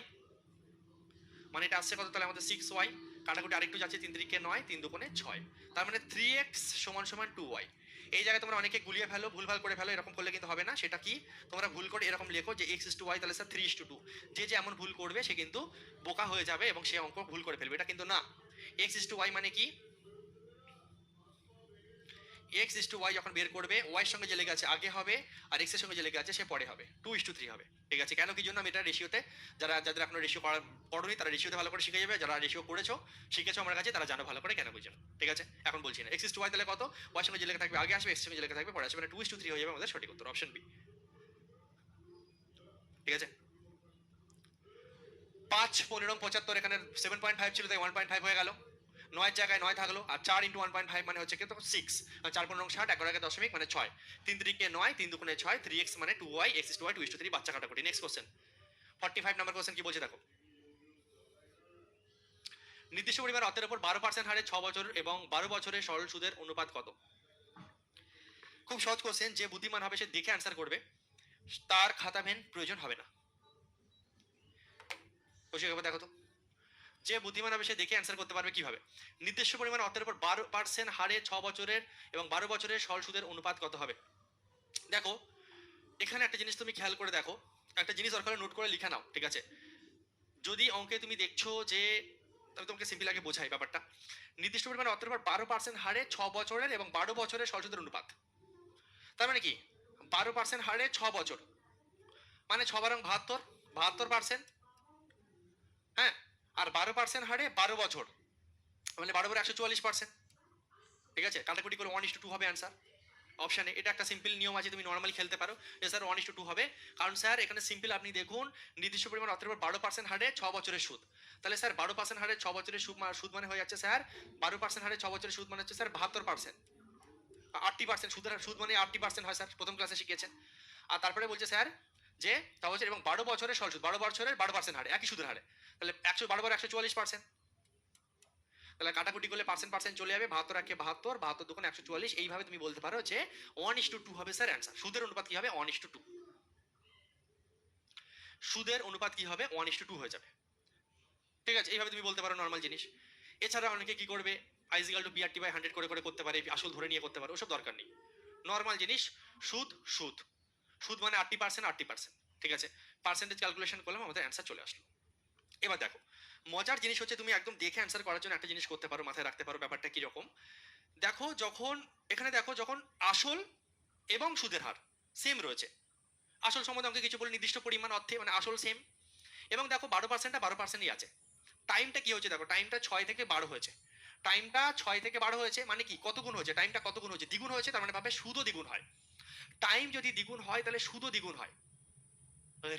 A: মানে এটা আসছে কত, তাহলে আমাদের 6y, কাটাকুটি আরেকটু যাচ্ছে, 3 3 9, 3 2 6, তার মানে 3x সমান সমান 2y। এই জায়গায় তোমরা অনেকে গুলিয়ে ফেলো, ভুলভাল করে ফেলো, এরকম করলে কিন্তু হবে না। সেটা কি, তোমরা ভুল করে এরকম লেখো যে x is to y, তাহলে স্যার 3 is to 2, যে যে এমন ভুল করবে সে কিন্তু বোকা হয়ে যাবে এবং সে অঙ্ক ভুল করে ফেলবে, এটা কিন্তু না। x is to y মানে কি, x is to y যখন বের করবে, y এর সঙ্গে যে লেগে আছে আগে হবে, আর x এর সঙ্গে যে লেগে আছে সে পরে হবে, 2 is to 3 হবে, ঠিক আছে। কেন কি জন্য আমি এটা রেশিওতে, যাদের এখনো রেশিও পড়োনি তারা রেশিওতে ভালো করে শিখে যাবে, যারা রেশিও করেছো শিখেছো আমার কাছে তারা জানো ভালো করে কেন বুঝছো, ঠিক আছে। এখন বলছি না, x is to y তাহলে কত, y এর সঙ্গে যে লেগে থাকবে আগে আসবে, x এর সঙ্গে যে লেগে থাকবে পরে আসবে, মানে 2 is to 3 হয়ে যাবে আমাদের সঠিক উত্তর, অপশন বি, ঠিক আছে। 5 15 75, এখানে 7.5 ছিল তাই 1.5 হয়ে গেল, 9 জায়গায় 9 থাকলো, আর 4 ইন্টু 1.5 মানে হচ্ছে কত 6, 4 15 60, 11 দশমিক মানে 6, 3 3 9, 3 2 6, 3x মানে 2y, x is to y, 2 is to 3, বাচ্চা কাটাকুটি। নেক্সট কোশ্চেন 45 নাম্বার কোশ্চেন কি বলছে দেখো, নির্দিষ্ট পরিমাণ অর্থের উপর 12% হারে 6 বছর এবং 12 বছরের সরল সুদের অনুপাত কত। খুব সহজ কোশ্চেন, যে বুদ্ধিমান হবে সে দেখে অ্যান্সার করবে, তার খাতা পেন প্রয়োজন হবে না। কোশ্চেন দেখো তো, যে বুদ্ধিমান হবে সে দেখে অ্যান্সার করতে পারবে কিভাবে। নির্দিষ্ট পরিমাণ অর্থের উপর 12% হারে 6 বছরের এবং 12 বছরের সরল সুদের অনুপাত কত হবে। দেখো এখানে একটা জিনিস তুমি খেয়াল করে দেখো, একটা জিনিস দরকার নোট করে লিখে নাও, ঠিক আছে। যদি অঙ্কে তুমি দেখছো যে, আমি তোমাকে সিম্পল আগে বোঝাই ব্যাপারটা, নির্দিষ্ট পরিমাণ অর্থের উপর 12% হারে 6 বছরের এবং 12 বছরের সরল সুদের অনুপাত, তার মানে কি 12% হারে 6 বছর মানে 6 বারং 72, 72%, হ্যাঁ, আর 12% হারে 12 বছর মানে 12 বারো 144%, ঠিক আছে। কাটাকুটি করে 1 is to 2 হবে অ্যান্সার অপশানে। এটা একটা সিম্পল নিয়ম আছে, তুমি নর্মালি খেলতে পারো যে স্যার 1 is to 2 হবে, কারণ স্যার এখানে সিম্পল আপনি দেখুন নির্দিষ্ট পরিমাণ অর্থের উপর 12% হারে 6 বছরের সুদ, তাহলে স্যার 12% হারে 6 বছরের সুদ মানে হয়ে যাচ্ছে স্যার 12% হারে 6 বছরের সুদ মানে হচ্ছে স্যার 72%, 80% সুদ মানে 80% হয় স্যার, প্রথম ক্লাসে শিখিয়েছেন। আর তারপরে বলছে স্যার যে 6 বছর এবং 12 বছরের সরল সুদ, 12 বছরের 12% হারে একই সুদের হারে, তাহলে 112 বার 144%, তাহলে কাটাকুটি করলে পার্সেন্ট চলে যাবে, 72 একে 72, 72 দুগুণ 144, এইভাবে তুমি বলতে পারো যে 1 is to 2 হবে স্যার অ্যান্সার। সুদের অনুপাত কি হবে 1 is to 2, সুদের অনুপাত কি হবে 1 is to 2 হয়ে যাবে, ঠিক আছে। এইভাবে তুমি বলতে পারো নর্মাল জিনিস। এছাড়া অনেকে কি করবে, i is equal to BRT by 100 করে করতে পারে, আসল ধরে নিয়ে করতে পারে, ওসব দরকার নেই। নর্মাল জিনিস, সুদ সুদ সুদ মানে 80%, 80%, ঠিক আছে। পার্সেন্টেজ ক্যালকুলেশন করলাম, আমাদের অ্যান্সার চলে আসলো। এবার দেখো মজার জিনিস হচ্ছে, তুমি একদম দেখে অ্যান্সার করার জন্য একটা জিনিস করতে পারো, মাথায় রাখতে পারো ব্যাপারটা কি রকম। দেখো যখন এখানে দেখো যখন আসল এবং সুদের হার সেম রয়েছে, আসল সম্বন্ধে আমাকে কিছু বলে নির্দিষ্ট পরিমাণ অর্থে মানে আসল সেম, এবং দেখো 12%টা 12%ই আছে। টাইমটা কি হচ্ছে দেখো, টাইমটা 6 থেকে 12 হয়েছে, টাইমটা 6 থেকে 12 হয়েছে মানে কি কত গুণ হয়েছে, টাইমটা কত গুণ হয়েছে, দ্বিগুণ হয়েছে, তার মানে ভাবে সুদও দ্বিগুণ হয়। টাইম যদি দ্বিগুণ হয় তাহলে সুদও দ্বিগুণ হয়,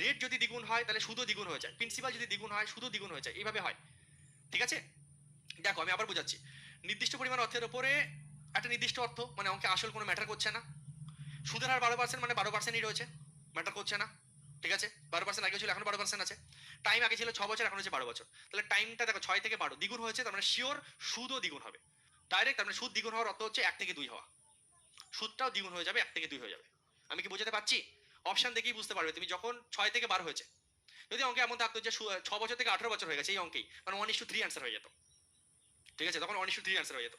A: রেট যদি দ্বিগুণ হয় তাহলে সুদও দ্বিগুণ হয়ে যায়, প্রিন্সিপাল যদি দ্বিগুণ হয় সুদও দ্বিগুণ হয়ে যায়, এইভাবে হয়, ঠিক আছে। দেখো আমি আবার বোঝাচ্ছি, নির্দিষ্ট পরিমাণ অর্থের উপরে একটা নির্দিষ্ট অর্থ মানে অঙ্কে আসল কোনো ম্যাটার করছে না, সুদের হার 12% মানে 12%ই রয়েছে, ম্যাটার করছে না, ঠিক আছে। 12% আগে ছিল এখন 12% আছে, টাইম আগে ছিল 6 বছর এখন হচ্ছে 12 বছর, তাহলে টাইমটা দেখো 6 থেকে 12 দ্বিগুণ হয়েছে, তার মানে শিওর সুদও দ্বিগুণ হবে ডাইরেক্ট, তার মানে সুদ দ্বিগুণ হওয়ার অর্থ হচ্ছে 1 থেকে 2 হওয়া, সুদটাও দ্বিগুণ হয়ে যাবে, 1 থেকে 2 হয়ে যাবে। আমি কি বোঝাতে পারছি, অপশন দেখেই বুঝতে পারবে তুমি, যখন 6 থেকে 12 হয়েছে, যদি অঙ্কে এমন থাকতো যে 6 বছর থেকে 18 বছর হয়ে গেছে এই অঙ্কেই, মানে 1 is to 3 অ্যান্সার হয়ে যেত, ঠিক আছে, তখন 1 is to 3 অ্যান্সার হয়ে যেত।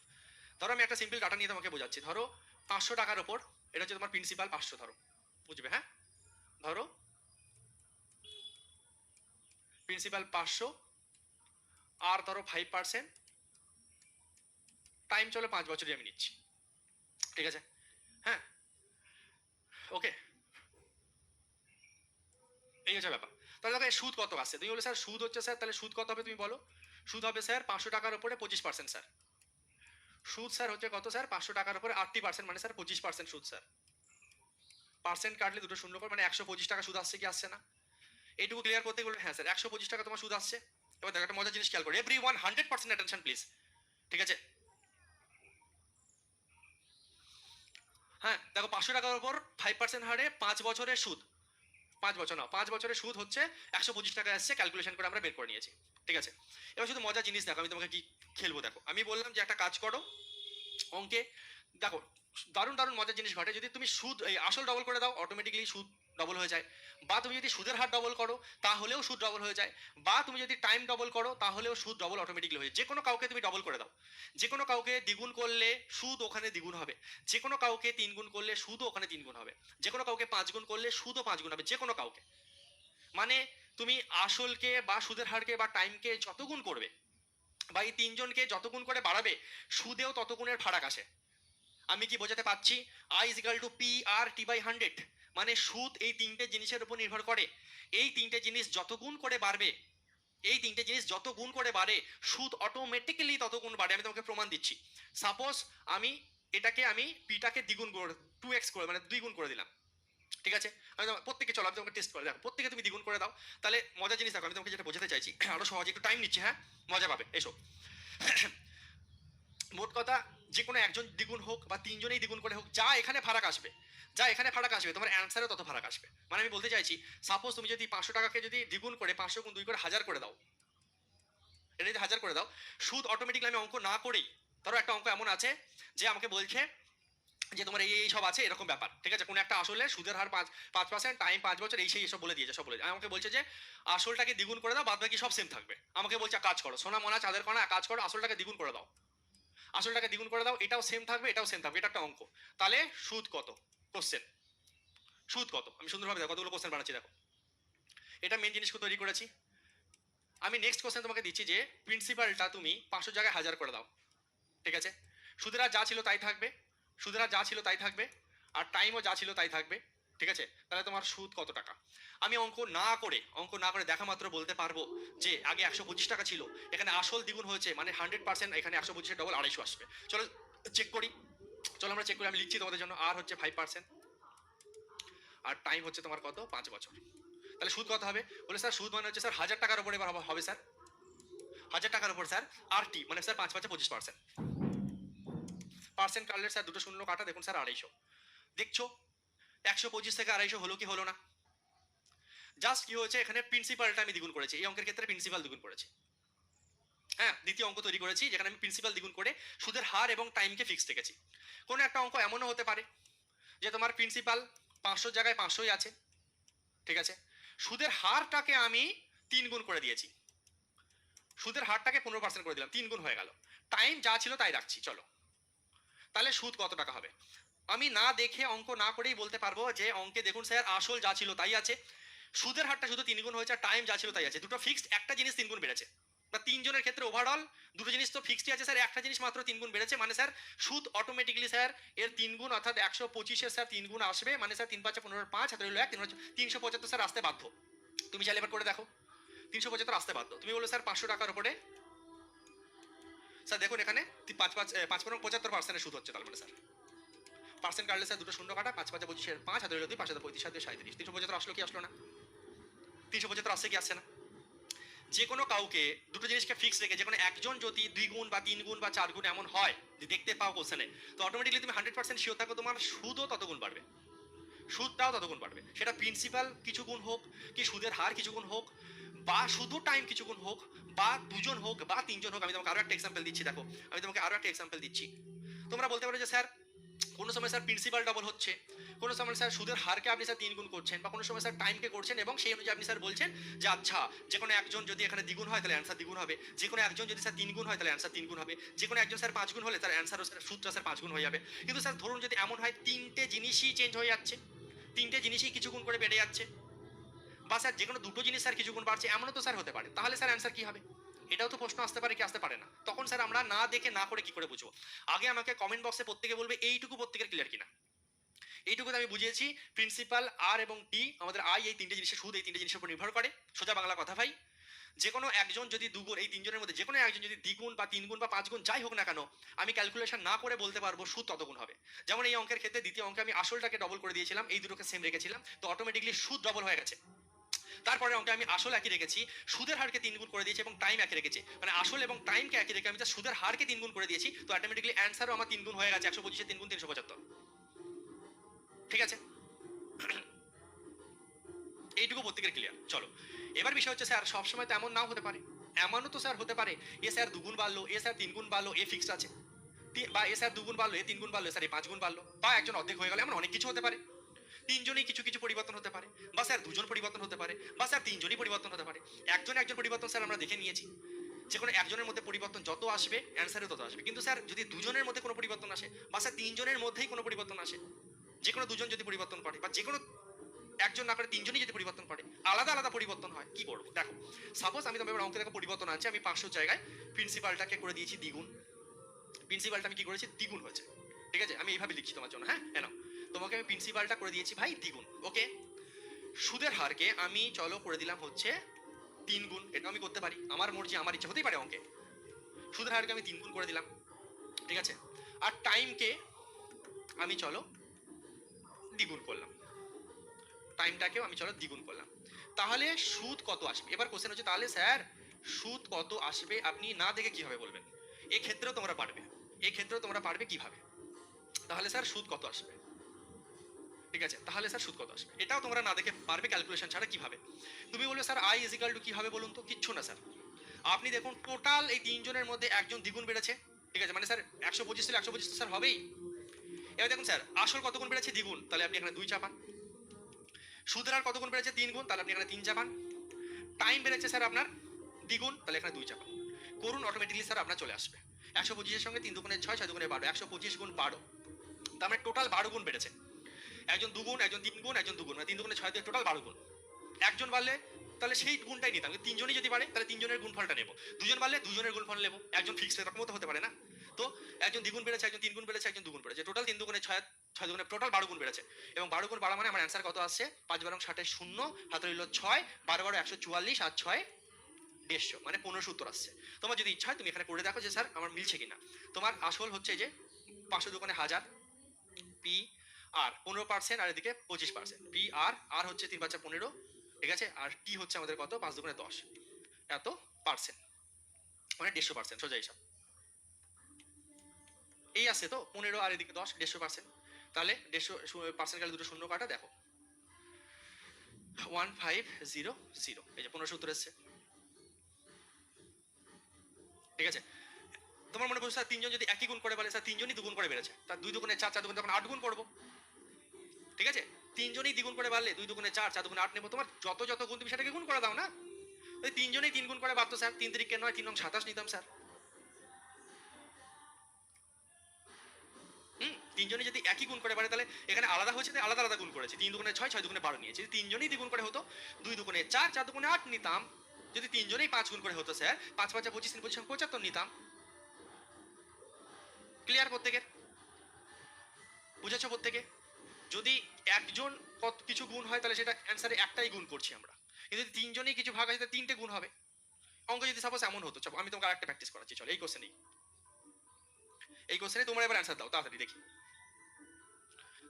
A: ধরো আমি একটা সিম্পল ডাটা নিয়ে তোমাকে বোঝাচ্ছি, ধরো 500 টাকার ওপর, এটা হচ্ছে তোমার প্রিন্সিপাল 500, ধরো বুঝবে, হ্যাঁ, ধরো প্রিন্সিপাল 500 আর ধরো 5%, টাইম চলো 5 বছরই আমি নিচ্ছি, ঠিক আছে? হ্যাঁ, ওকে, এই হচ্ছে ব্যাপার। তাহলে দেখো সুদ কত আসছে, তুমি বলে স্যার সুদ হচ্ছে স্যার, তাহলে সুদ কত হবে তুমি বলো? সুদ হবে স্যার 500 টাকার উপরে 25%, স্যার সুদ স্যার হচ্ছে কত স্যার? 500 টাকার উপরে 80%, মানে স্যার 25% সুদ স্যার। পার্সেন্ট কাটলে দুটো শূন্য করে মানে 125 টাকা সুদ আসছে কি আসছে না? এইটুকু ক্লিয়ার করতে বলবে হ্যাঁ স্যার 125 টাকা তোমার সুদ আসছে। এবার দেখো একটা মজার জিনিস খেয়াল করো, এভরিওয়ান 100% অ্যাটেনশন প্লিজ, ঠিক আছে? হ্যাঁ দেখো 500 টাকার উপর 5% হারে 5 বছরের সুদ, 5 বছর না 5 বছরের সুদ হচ্ছে 125 টাকা আসছে, ক্যালকুলেশন করে আমরা বের করে নিয়েছি, ঠিক আছে? এবার শুধু মজার জিনিস দেখো, আমি তোমাকে কি খেলবো দেখো, আমি বললাম যে একটা কাজ করো অঙ্কে, দেখো দারুণ দারুণ মজার জিনিস ঘটে, যদি তুমি সুদ এই আসল ডবল করে দাও অটোমেটিক্যালি সুদ ডবল হয়ে যায়, বা তুমি যদি সুদের হার ডবল করো তাহলেও সুদ ডবল হয়ে যায়, বা তুমি যদি টাইম ডবল করো তাহলেও সুদ ডবল অটোমেটিক্যালি হয়ে যায়। যে কোনো কাউকে তুমি ডবল করে দাও, যে কোনো কাউকে দ্বিগুণ করলে সুদ ওখানে দ্বিগুণ হবে, যে কোনো কাউকে 3 গুণ করলে সুদও ওখানে 3 গুণ হবে, যে কোনো কাউকে 5 গুণ করলে সুদও 5 গুণ হবে, যে কোনো কাউকে। মানে তুমি আসলকে বা সুদের হারকে বা টাইমকে যত গুণ করবে বা এই তিনজনকে যত গুণ করে বাড়াবে সুদেও তত গুণের ফারাক আসে। আমি কি বোঝাতে পারছি? I is equal to P R T by 100, মানে সুদ এই তিনটে জিনিসের উপর নির্ভর করে। এই তিনটে জিনিস যত গুণ করে বাড়বে, এই তিনটে জিনিস যত গুণ করে বাড়ে সুদ অটোমেটিক্যালি তত গুণ বাড়ে। আমি তোমাকে প্রমাণ দিচ্ছি। সাপোজ আমি আমি পিটাকে দ্বিগুণ করে 2x করে মানে 2 গুণ করে দিলাম, ঠিক আছে? আমি প্রত্যেকে চলো আমি তোমাকে টেস্ট করে দেখো, প্রত্যেকে তুমি দ্বিগুণ করে দাও, তাহলে মজার জিনিস দেখো আমি তোমাকে যেটা বোঝাতে চাইছি আরো সহজে, একটু টাইম নিচ্ছি, হ্যাঁ মজা পাবে, এসো। মোট কথা যে কোনো একজন দ্বিগুণ হোক বা তিনজনেই দ্বিগুণ করে হোক, যা এখানে ফারাক আসবে, যা এখানে ফারাক আসবে তোমার অ্যান্সারেও তত ফারাক আসবে। মানে আমি বলতে চাইছি সাপোজ তুমি যদি 500 টাকাকে যদি দ্বিগুণ করে 500 গুণ 2 করে 1000 করে দাও, এটা যদি 1000 করে দাও, সুদ অটোমেটিক্যালি আমি অঙ্ক না করেই, ধরো একটা অঙ্ক এমন আছে যে আমাকে বলছে যে তোমার এই সব আছে এরকম ব্যাপার, ঠিক আছে? কোন একটা আসলে সুদের হার 5%, টাইম 5 বছর, এই সেই এসব বলে দিয়েছে, সব বলে আমাকে বলছে যে আসলটাকে দ্বিগুণ করে দাও, বাদ বাকি সব সেম থাকবে। আমাকে বলছে কাজ করো সোনা মনা চাঁদের কণা, কাজ করো আসলটাকে দ্বিগুণ করে দাও, আসলটাকে দ্বিগুণ করে দাও, এটাও সেম থাকবে এটাও সেম থাকবে, এটা একটা অঙ্ক। তাহলে সুদ কত? কোশ্চেন সুদ কত? আমি সুন্দরভাবে দেখো কতগুলো কোশ্চেন বানাচ্ছি দেখো, এটা মেন জিনিসকে তৈরি করেছি। আমি নেক্সট কোশ্চেন তোমাকে দিচ্ছি যে প্রিন্সিপালটা তুমি 500 জায়গায় 1000 করে দাও, ঠিক আছে? সুদের হার যা ছিল তাই থাকবে, সুদের হার যা ছিল তাই থাকবে, আর টাইমও যা ছিল তাই থাকবে, ঠিক আছে? তাহলে তোমার সুদ কত টাকা? আমি অঙ্ক না করে দেখা মাত্র বলতে পারবো যে আগে 125 টাকা ছিল, এখানে আসল দ্বিগুণ হয়েছে মানে 100%, এখানে 125 ডবল 250 আসবে। চলো চেক করি, চলো আমরা চেক করি, আমি লিখছি তোমাদের জন্য। আর হচ্ছে 5%, আর টাইম হচ্ছে তোমার কত? 5 বছর। তাহলে সুদ কত হবে? বলে স্যার সুদ মানে হচ্ছে স্যার 1000 টাকার উপরে এবার হবে স্যার, 1000 টাকার উপর স্যার, আর টি মানে স্যার 5 5 25%, পার্সেন্ট কাটলে স্যার দুটো শূন্য কাটা, দেখুন স্যার 250। দেখছো 125 থেকে 250 হলো কি হলো না? জাস্ট কি হয়েছে, এখানে প্রিন্সিপালটা আমি দ্বিগুণ করেছি, এই অঙ্কের ক্ষেত্রে প্রিন্সিপাল দ্বিগুণ করেছি। হ্যাঁ, দ্বিতীয় অঙ্ক তৈরি করেছি যেখানে আমি প্রিন্সিপাল দ্বিগুণ করে সুদের হার এবং টাইমকে ফিক্স রেখেছি। কোনো একটা অঙ্ক এমনও হতে পারে যে তোমার প্রিন্সিপাল 500 জায়গায় 500ই আছে, ঠিক আছে? সুদের হারটাকে আমি 3 গুণ করে দিয়েছি, সুদের হারটাকে 15% করে দিলাম, 3 গুণ হয়ে গেল। টাইম যা ছিল তাই রাখছি, চলো তাহলে সুদ কত টাকা হবে? আমি না দেখে অঙ্ক না করেই বলতে পারবো যে অঙ্কে দেখুন স্যার আসল যা ছিল তাই আছে, সুদের হারটা শুধু 3 গুণ হয়েছে, টাইম যা ছিল তাই আছে, দুটো ফিক্সড, একটা জিনিস 3 গুণ বেড়েছে। বা তিনজনের ক্ষেত্রে ওভারঅল দুটো জিনিস তো ফিক্সডই আছে স্যার, একটা জিনিস মাত্র 3 গুণ বেড়েছে, মানে স্যার সুদ অটোমেটিক্যালি স্যার এর 3 গুণ অর্থাৎ 125-এর স্যার 3 গুণ আসবে, মানে স্যার 3 5 15 5 হাতে রইল 1, 375 স্যার আসতে বাধ্য। তুমি চাইলে এবার করে দেখো 375 আসতে বাধ্য। তুমি বলো স্যার 500 টাকার উপরে, স্যার দেখুন এখানে 5 5 5 75% সুদ হচ্ছে, তার মানে স্যার পার্সেন্ট কাটলে স্যার দুটো শূন্য কাটা, 5 5 25-এর 5 হাতে রইল 2, 5 5 35 7 37, 375 আসলো কি আসলো না? 375 আসছে কি আসছে না? যে কোনো কাউকে দুটো জিনিসকে ফিক্স রেখে যে কোনো একজন যদি 2 গুণ বা 3 গুণ বা 4 গুণ এমন হয় যে দেখতে পাও কোশ্চেনে, তো অটোমেটিক্যালি তুমি 100% শিওর থাকো তোমার সুদও তত গুণ বাড়বে, সুদটাও তত গুণ বাড়বে। সেটা প্রিন্সিপাল কিছু গুণ হোক, কি সুদের হার কিছু গুণ হোক, বা শুধু টাইম কিছু গুণ হোক, বা দুজন হোক বা তিনজন হোক। আমি তোমাকে আরো একটা এক্সাম্পল দিচ্ছি, দেখো আমি তোমাকে আরো একটা এক্সাম্পল দিচ্ছি। তোমরা বলতে পারো যে স্যার কোনো সময় স্যার প্রিন্সিপাল ডবল হচ্ছে, কোনো সময় স্যার সুদের হারকে আপনি স্যার 3 গুণ করছেন, বা কোনো সময় স্যার টাইমকে করছেন এবং সেই অনুযায়ী আপনি স্যার বলছেন যে আচ্ছা যে কোনো একজন যদি এখানে দ্বিগুণ হয় তাহলে অ্যান্সার দ্বিগুণ হবে, যে কোনো একজন যদি স্যার 3 গুণ হয় তাহলে অ্যান্সার 3 গুণ হবে, যে কোনো একজন স্যার 5 গুণ হলে তার অ্যান্সারও স্যার সুদটা স্যার 5 গুণ হয়ে যাবে। কিন্তু স্যার ধরুন যদি এমন হয় তিনটে জিনিসই চেঞ্জ হয়ে যাচ্ছে, তিনটে জিনিসই কিছু গুণ করে বেড়ে যাচ্ছে, বা স্যার যে কোনো দুটো জিনিস স্যার কিছু গুণ বাড়ছে, এমনও তো স্যার হতে পারে। তাহলে স্যার অ্যান্সার কি হবে? এটাও তো প্রশ্ন আসতে পারে কি আসতে পারে না। তখন স্যার আমরা না দেখে না করে কি করে বুঝবো? আগে আমাকে কমেন্ট বক্সে প্রত্যেকে বলবে এইটুকু প্রত্যেকের ক্লিয়ার কিনা। এইটুকুতে আমি বুঝিয়েছি প্রিন্সিপাল, আর এবং টি, আমাদের আই, এই তিনটে জিনিসের সুদ এই তিনটে জিনিসের উপর নির্ভর করে। সোজা বাংলা কথা ভাই, যে কোনো একজন যদি দুগুণ, এই তিনজনের মধ্যে যে কোনো একজন যদি দ্বিগুণ বা তিনগুণ বা পাঁচগুণ যাই হোক না কেন, আমি ক্যালকুলেশন না করে বলতে পারবো সুদ তত গুণ হবে। যেমন এই অঙ্কের ক্ষেত্রে দ্বিতীয় অঙ্কে আমি আসলটাকে ডবল করে দিয়েছিলাম, এই দুটোকে সেম রেখেছিলাম, তো অটোমেটিকলি সুদ ডবল হয়ে গেছে। তারপরে অঙ্কে আমি আসল একই রেখেছি, সুদের হারকে তিন গুণ করে দিয়েছি এবং টাইম একই রেখেছি, মানে আসল এবং টাইমকে একই রেখে আমি যা সুদের হারকে তিন গুণ করে দিয়েছি, তো অটোমেটিকলি অ্যান্সারও আমার তিন গুণ হয়ে গেছে, 125 তিন গুণ 375। ঠিক আছে, এইটুকু প্রত্যেকের ক্লিয়ার। চলো, এবার বিষয় হচ্ছে স্যার সবসময় তো এমন নাও হতে পারে, এমনও তো স্যার হতে পারে এ স্যার দুগুণ বাড়লো, এ স্যার তিন গুণ বাড়লো, এ ফিক্সড আছে, বা এ স্যার দুগুণ বাড়লো, এ তিন গুণ বাড়লো, স্যার এ পাঁচ গুণ বাড়লো, বা একজন অর্ধেক হয়ে গেল, এমন অনেক কিছু হতে পারে। তিনজনেই কিছু কিছু পরিবর্তন হতে পারে, বা স্যার দুজন পরিবর্তন হতে পারে, বা স্যার তিনজনই পরিবর্তন হতে পারে। একজন পরিবর্তন স্যার আমরা দেখে নিয়েছি, যে কোনো একজনের মধ্যে পরিবর্তন যত আসবে অ্যান্সারও তত আসবে। কিন্তু স্যার যদি দুজনের মধ্যে কোনো পরিবর্তন আসে, বা স্যার তিনজনের মধ্যেই কোনো পরিবর্তন আসে, যে কোনো দুজন যদি পরিবর্তন করে, বা যে কোনো একজন না করে তিনজনই যদি পরিবর্তন করে, আলাদা আলাদা পরিবর্তন হয়, কি করবো? দেখো, সাপোজ আমি তোমার অঙ্কে দেখো পরিবর্তন আছে, আমি 500 জায়গায় প্রিন্সিপালটাকে করে দিয়েছি দ্বিগুণ, প্রিন্সিপালটা আমি কি করেছি দ্বিগুণ হয়েছে। ঠিক আছে, আমি এইভাবে লিখছি তোমার জন্য, হ্যাঁ এনো, তোমাকে আমি প্রিন্সিপালটা করে দিয়েছি ভাই দ্বিগুণ, ওকে। সুদের হারকে আমি চলো করে দিলাম হচ্ছে তিন গুণ, এটা আমি করতে পারি, আমার মর্জি আমার ইচ্ছা হতেই পারে অঙ্কে। সুদের হারকে আমি তিন গুণ করে দিলাম, ঠিক আছে। আর টাইমকে আমি চলো দ্বিগুণ করলাম, টাইমটাকেও আমি চলো দ্বিগুণ করলাম। তাহলে সুদ কত আসবে? এবার কোশ্চেন হচ্ছে তাহলে স্যার সুদ কত আসবে আপনি না দেখে কিভাবে বলবেন? এক্ষেত্রেও তোমরা পারবে, এক্ষেত্রেও তোমরা পারবে কিভাবে? তাহলে স্যার সুদ কত আসবে? ঠিক আছে, তাহলে স্যার সুদ কত আসবে এটাও তোমরা না দেখে পারবে ক্যালকুলেশন ছাড়া কিভাবে? তুমি বলবে স্যার আই ইজিক্যাল টু কি হবে বলুন তো? কিচ্ছু না স্যার, আপনি দেখুন টোটাল এই তিনজনের মধ্যে একজন দ্বিগুণ বেড়েছে, ঠিক আছে, মানে স্যার 125 ছিল 125 তো স্যার হবেই। এবার দেখুন স্যার আসল কত গুণ বেড়েছে দ্বিগুণ, তাহলে আপনি এখানে দুই চাপান। সুদের হার কত গুণ বেড়েছে তিন গুণ, তাহলে আপনি এখানে তিন চাপান। টাইম বেড়েছে স্যার আপনার দ্বিগুণ, তাহলে এখানে দুই চাপান করুন, অটোমেটিকলি স্যার আপনার চলে আসবে 125-এর সঙ্গে 3 দুগুণে 6, 6 দুগুণে 12, 125 গুণ 12, তার মানে টোটাল 12 গুণ বেড়েছে। একজন দুগুণ, একজন তিন গুণ, একজন দুগুণ, মানে 3 দুগুণে 6 দিয়ে টোটাল 12 গুণ। একজন বাড়লে তাহলে সেই গুণটাই নিতাম, তিনজনই যদি বাড়ে তাহলে তিনজনের গুণফলটা নেবো, দুজন বাড়লে দুজনের গুণফল নেবো, একজন ফিক্সড এরকমও তো হতে পারে না। তো একজন দ্বিগুণ বেড়েছে, একজন তিন গুণ বেড়েছে, একজন দুগুণ বেড়েছে, টোটাল 3 দুগুণে 6, 6 দুগুণে টোটাল 12 গুণ বেড়েছে। এবং 12 গুণ বাড়া মানে আমার অ্যান্সার কত আসছে? 5 12 60 শূন্য, হাতে রইল 6, 12 12 144, আর 6 150, মানে 1500 উত্তর আসছে। তোমার যদি ইচ্ছা হয় তুমি এখানে করে দেখো যে স্যার আমার মিলছে কিনা। তোমার আসল হচ্ছে যে 500 দোকানে 1000, পি আর 15%, আর এদিকে 25%, পি আর আর হচ্ছে 3 5 15, ঠিক আছে, আর টি হচ্ছে আমাদের কত 5 দুগুণে 10, এত পার্সেন্ট, মানে 150%, সোজা হিসাব এই আছে তো 15 আর এদিকে 10, 150%। তাহলে 150% গেলে দুটো শূন্য কাটা, দেখো 1500, এই যে 1500 উত্তর এসছে। ঠিক আছে, তোমার মনে পড়ছে স্যার তিনজন যদি একই গুণ করে বলে, স্যার তিনজনই দুগুণ করে বেড়েছে, তার দুই দুগুণে 4, 4 দুগুণে তখন 8 গুণ করবো, ঠিক আছে। তিনজনই দ্বিগুণ করে বাড়লে 2 দুগুণে 4, 4 দুগুণে 8 নেবো, তোমার যত যত গুণ তুমি সেটাকে গুণ করে দাও না। ওই তিনজনেই তিন গুণ করে বাড়তো স্যার, 3 তিরিকে 9, 3 নং 27 নিতাম স্যার। তিনজনই যদি একই গুণ করে বাড়ে তাহলে এখানে আলাদা হয়েছে, আলাদা আলাদা গুণ করেছে, 3 দুগুণে 6, 6 দুগুণে 12 নিয়েছি। যদি তিনজনই দ্বিগুণ করে হতো 2 দুগুণে 4, 4 দুগুণে 8 নিতাম। যদি তিনজনেই 5 গুণ করে হতো স্যার 5 5 25, 3 25 75 নিতাম। ক্লিয়ার প্রত্যেকের? বুঝেছো প্রত্যেকে? যদি একজন কত কিছু গুণ হয় তাহলে সেটা অ্যান্সারে একটাই গুণ করছি আমরা, কিন্তু যদি তিনজনই কিছু ভাগ আছে তাহলে তিনটে গুণ হবে। অঙ্ক যদি সাপোজ এমন হতো, আমি তোমাকে আরেকটা প্র্যাকটিস করাচ্ছি, চলো এই কোশ্চেনেই, এই কোশ্চেনে তোমরা এবার অ্যান্সার দাও তাড়াতাড়ি দেখি,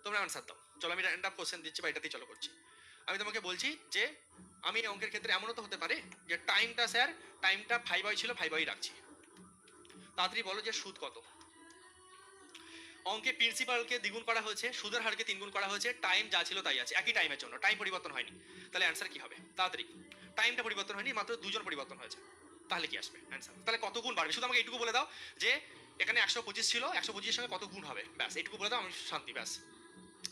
A: তোমরা অ্যান্সার দাও। চলো আমি র্যান্ডম কোশ্চেন দিচ্ছি বা এটাতেই চলো করছি। আমি তোমাকে বলছি যে আমি অঙ্কের ক্ষেত্রে এমনও তো হতে পারে যে টাইমটা স্যার, টাইমটা 5 ছিল 5 রাখছি। তাড়াতাড়ি বলো যে সুদ কত? অঙ্কে প্রিন্সিপালকে দ্বিগুণ করা হয়েছে, সুদের হারকে তিন গুণ করা হয়েছে, টাইম যা ছিল তাই আছে, একই টাইমের জন্য, টাইম পরিবর্তন হয়নি, তাহলে অ্যান্সার কি হবে? তাড়াতাড়ি, টাইমটা পরিবর্তন হয়নি, মাত্র দুজন পরিবর্তন হয়েছে, তাহলে কি আসবে অ্যান্সার? তাহলে কত গুণ বাড়বে শুধু আমাকে এইটুকু বলে দাও, যে এখানে 125 ছিল, 125 সঙ্গে কত গুণ হবে, ব্যাস এইটুকু বলে দাও, আমি শান্তি, ব্যাস।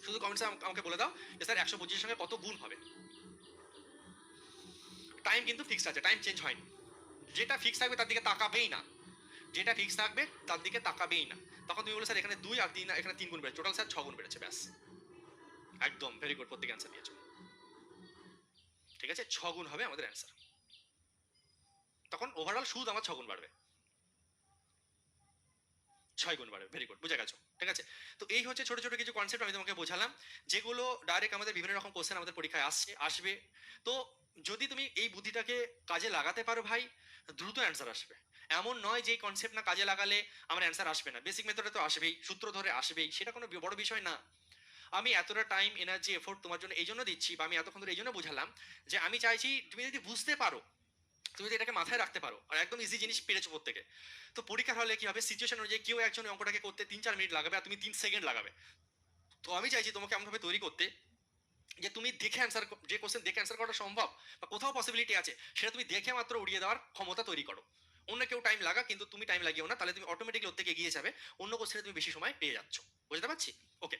A: শুধু কমেন্টসে আমাকে বলে দাও যে স্যার 125 সঙ্গে কত গুণ হবে। টাইম কিন্তু ফিক্সড আছে, টাইম চেঞ্জ হয়নি, যেটা ফিক্স থাকবে তার দিকে তাকাবেই না, যেটা ফিক্স থাকবে তার দিকে তাকাবেই না। তখন তুমি বলো স্যার এখানে 2 আর 3, এখানে 3 গুণ বেড়েছে, টোটাল স্যার 6 গুণ বেড়েছে, ব্যাস। একদম ভেরি গুড, প্রত্যেকে অ্যান্সার দিয়েছো। ঠিক আছে, 6 গুণ হবে আমাদের অ্যান্সার। তখন ওভারঅল সুদ আমার 6 গুণ বাড়বে, 6 গুণ বাড়বে। ভেরি গুড, বুঝে গেছো? ঠিক আছে। তো এই হচ্ছে ছোট ছোট কিছু কনসেপ্ট আমি তোমাকে বোঝালাম, যেগুলো ডাইরেক্ট আমাদের বিভিন্ন রকম কোশ্চেন আমাদের পরীক্ষায় আসবে। তো যদি তুমি এই বুদ্ধিটাকে কাজে লাগাতে পারো ভাই, দ্রুত অ্যান্সার আসবে। এমন নয় যে এই কনসেপ্ট না কাজে লাগালে আমার অ্যান্সার আসবে না, বেসিক মেথডে তো আসবেই, সূত্র ধরে আসবেই, সেটা কোনো বড় বিষয় না। আমি এতটা টাইম এনার্জি এফোর্ট তোমার জন্য এই জন্য দিচ্ছি, বা আমি এতক্ষণ ধরে এই জন্য বোঝালাম, যে আমি চাইছি তুমি যদি বুঝতে পারো, তুমি যদি এটাকে মাথায় রাখতে পারো, আর একদম ইজি জিনিস পেরেছো প্রত্যেকে, তো পরীক্ষার হলে কি হবে, সিচুয়েশন অনুযায়ী কেউ একজন অঙ্কটাকে করতে 3-4 মিনিট লাগাবে আর তুমি 3 সেকেন্ড লাগাবে। তো আমি চাইছি তোমাকে এমনভাবে তৈরি করতে যে তুমি দেখে অ্যান্সার, যে কোশ্চেন দেখে অ্যান্সার করা সম্ভব বা কোথাও পসিবিলিটি আছে, সেটা তুমি দেখে মাত্র উড়িয়ে দেওয়ার ক্ষমতা তৈরি করো। অন্য কেউ টাইম লাগা, কিন্তু তুমি টাইম লাগিও না, তাহলে তুমি অটোমেটিকলি ওর থেকে এগিয়ে যাবে, অন্য কোশ্চেনে তুমি বেশি সময় পেয়ে যাচ্ছ। বুঝতে পারছি? ওকে।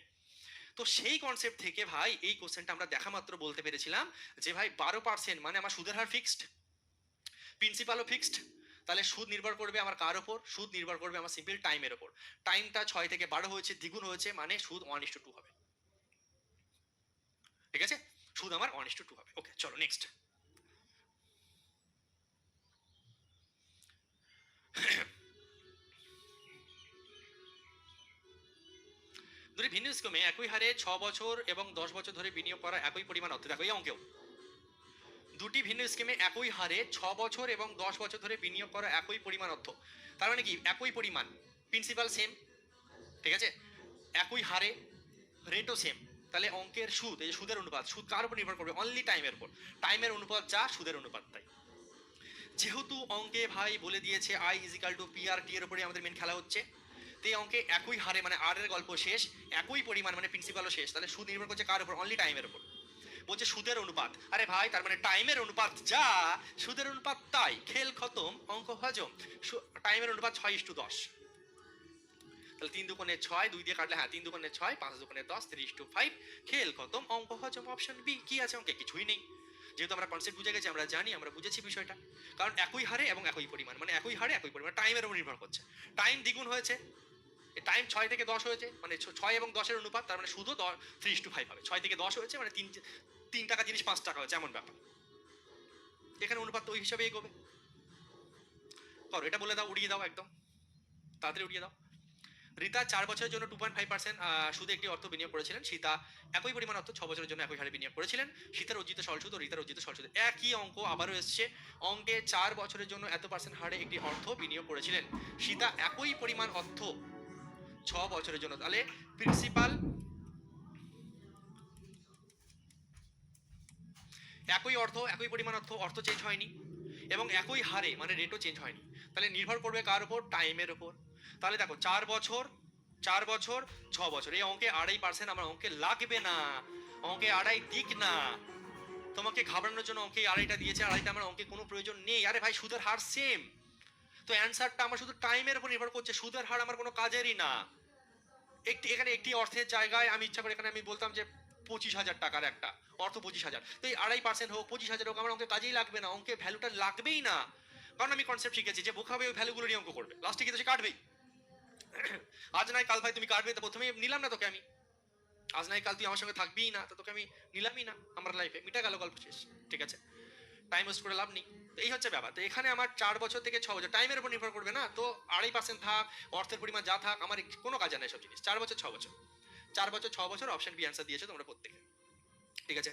A: তো সেই কনসেপ্ট থেকে ভাই এই কোশ্চেনটা আমরা দেখা মাত্র বলতে পেরেছিলাম যে ভাই 12% মানে আমার সুদের হার ফিক্সড, প্রিন্সিপালও ফিক্সড, তাহলে সুদ নির্ভর করবে আমার কার ওপর? সুদ নির্ভর করবে আমার সিম্পল টাইমের ওপর। টাইমটা 6 থেকে 12 হয়েছে, দ্বিগুণ হয়েছে, মানে সুদ 1:2 হবে। ঠিক আছে, সুদ আমার 1:2 হবে। ওকে, চলো নেক্সট। দুটি ভিন্ন স্কিমে একই হারে 6 বছর এবং 10 বছর ধরে বিনিয়োগ করা একই পরিমাণ অর্থ। দেখো এই অঙ্কেও দুটি ভিন্ন স্কিমে একই হারে 6 বছর এবং 10 বছর ধরে বিনিয়োগ করা একই পরিমাণ অর্থ। তার মানে কি, একই পরিমাণ, প্রিন্সিপাল সেম, ঠিক আছে, একই হারে, রেটও সেম, তাহলে অঙ্কের সুদ, এই যে সুদের অনুপাত, সুদ কার উপর নির্ভর করবে? অনলি টাইমের উপর। টাইমের অনুপাত যা, সুদের অনুপাত তাই। যেহেতু অঙ্কে ভাই বলে দিয়েছে I is equal two P R টি এর উপরে আমাদের মেন খেলা হচ্ছে, তো এই অঙ্কে একই হারে মানে আর এর গল্প শেষ, একই পরিমাণ মানে প্রিন্সিপালও শেষ, তাহলে সুদ নির্ভর করছে কার উপর? অনলি টাইমের উপর। বলছে সুদের অনুপাত, আরে ভাই তার মানে টাইমের অনুপাত যা, সুদের অনুপাত তাই, খেল খতম, অঙ্ক হজম। টাইমের অনুপাত 6:10, তাহলে 3 × 2 = 6, 2 দিয়ে কাটলে হ্যাঁ 3 × 2 = 6, 5 × 2 = 10, 3:5, খেল খতম, অঙ্ক হজম। Option B. কি আছে অঙ্কে? কিছুই নেই। যেহেতু আমরা কনসেপ্ট বুঝে গেছি, আমরা জানি, আমরা বুঝেছি বিষয়টা, কারণ একই হারে এবং একই পরিমাণ, মানে একই হারে একই পরিমাণ, টাইমের উপর নির্ভর করছে। টাইম দ্বিগুণ হয়েছে, টাইম 6 থেকে 10 হয়েছে, মানে 6 এবং 10-এর অনুপাত, তার মানে শুধু 3:5 হবে। 6 থেকে 10 হয়েছে মানে 3 টাকা জিনিস 5 টাকা হয়েছে, এমন ব্যাপার। এখানে অনুপাত তো ওই হিসাবে এগোবে। করো, এটা বলে দাও, উড়িয়ে দাও, একদম তাড়াতাড়ি উড়িয়ে দাও। রিতা 4 বছরের জন্য 2.5% সুদে একটি অর্থ বিনিয়োগ করেছিলেন। সীতা একই পরিমাণ অর্থ 6 বছরের জন্য একই হারে বিনিয়োগ করেছিলেন। সীতার অর্জিত সরলসুদ ও রিতার অর্জিত সরলসুদ একই অঙ্ক আবারও এসছে। অঙ্কে 4 বছরের জন্য এত পার্সেন্ট হারে একটি অর্থ বিনিয়োগ করেছিলেন। সীতা একই পরিমাণ অর্থ 6 বছরের জন্য, তাহলে প্রিন্সিপাল একই অর্থ, একই পরিমাণ অর্থ, অর্থ চেঞ্জ হয়নি, এবং একই হারে মানে রেটও চেঞ্জ হয়নি, তাহলে নির্ভর করবে কার উপর? টাইমের উপর। তাহলে দেখো 4 বছর, 4 বছর, 6 বছর, এই অঙ্কে 2.5% আমার অঙ্কে লাগবে না, অঙ্কে আড়াই দিক না। তোমাকে ঘাবড়ানোর জন্য অঙ্কে আড়াইটা দিয়েছে, আড়াইটা আমার অঙ্কে কোনো প্রয়োজন নেই। আরে ভাই সুদের হার সেম, তো অ্যান্সারটা আমার শুধু টাইমের উপর নির্ভর করছে, সুদের হার আমার কোনো কাজেরই না। এখানে একটি অর্থের জায়গায় আমি ইচ্ছা করে এখানে আমি বলতাম যে 25,000 টাকার একটা অর্থ, 25,000, তো এই 2.5% হোক, 25,000 হোক, আমার অঙ্কে কাজেই লাগবে না, অঙ্কে ভ্যালুটা লাগবেই না। কারণ আমি কনসেপ্ট শিখেছি যে বোকাবে ওই ভ্যালুগুলো নিয়ে অঙ্ক করবে, লাস্টে গিয়ে তো সে কাটবেই। আজ নাই কাল ভাই তুমি কাটবে, তো প্রথমে নিলাম না তোকে আমি, আজ নাই কাল তুই আমার সঙ্গে থাকবিই না, তো তোকে আমি নিলামই না আমার লাইফে, মিটা গেল, গল্প শেষ। ঠিক আছে, টাইম ওয়েস্ট করে লাভ নেই। তো এই হচ্ছে ব্যাপার। তো এখানে আমার 4 বছর থেকে 6 বছর টাইমের উপর নির্ভর করবে না, তো 2.5% থাক, অর্থের পরিমাণ যা থাক, আমার কোনো কাজে নেই সব জিনিস। 4 বছর 6 বছর, 4 বছর 6 বছর, অপশন বি অ্যান্সার দিয়েছো তোমরা প্রত্যেকে। ঠিক আছে,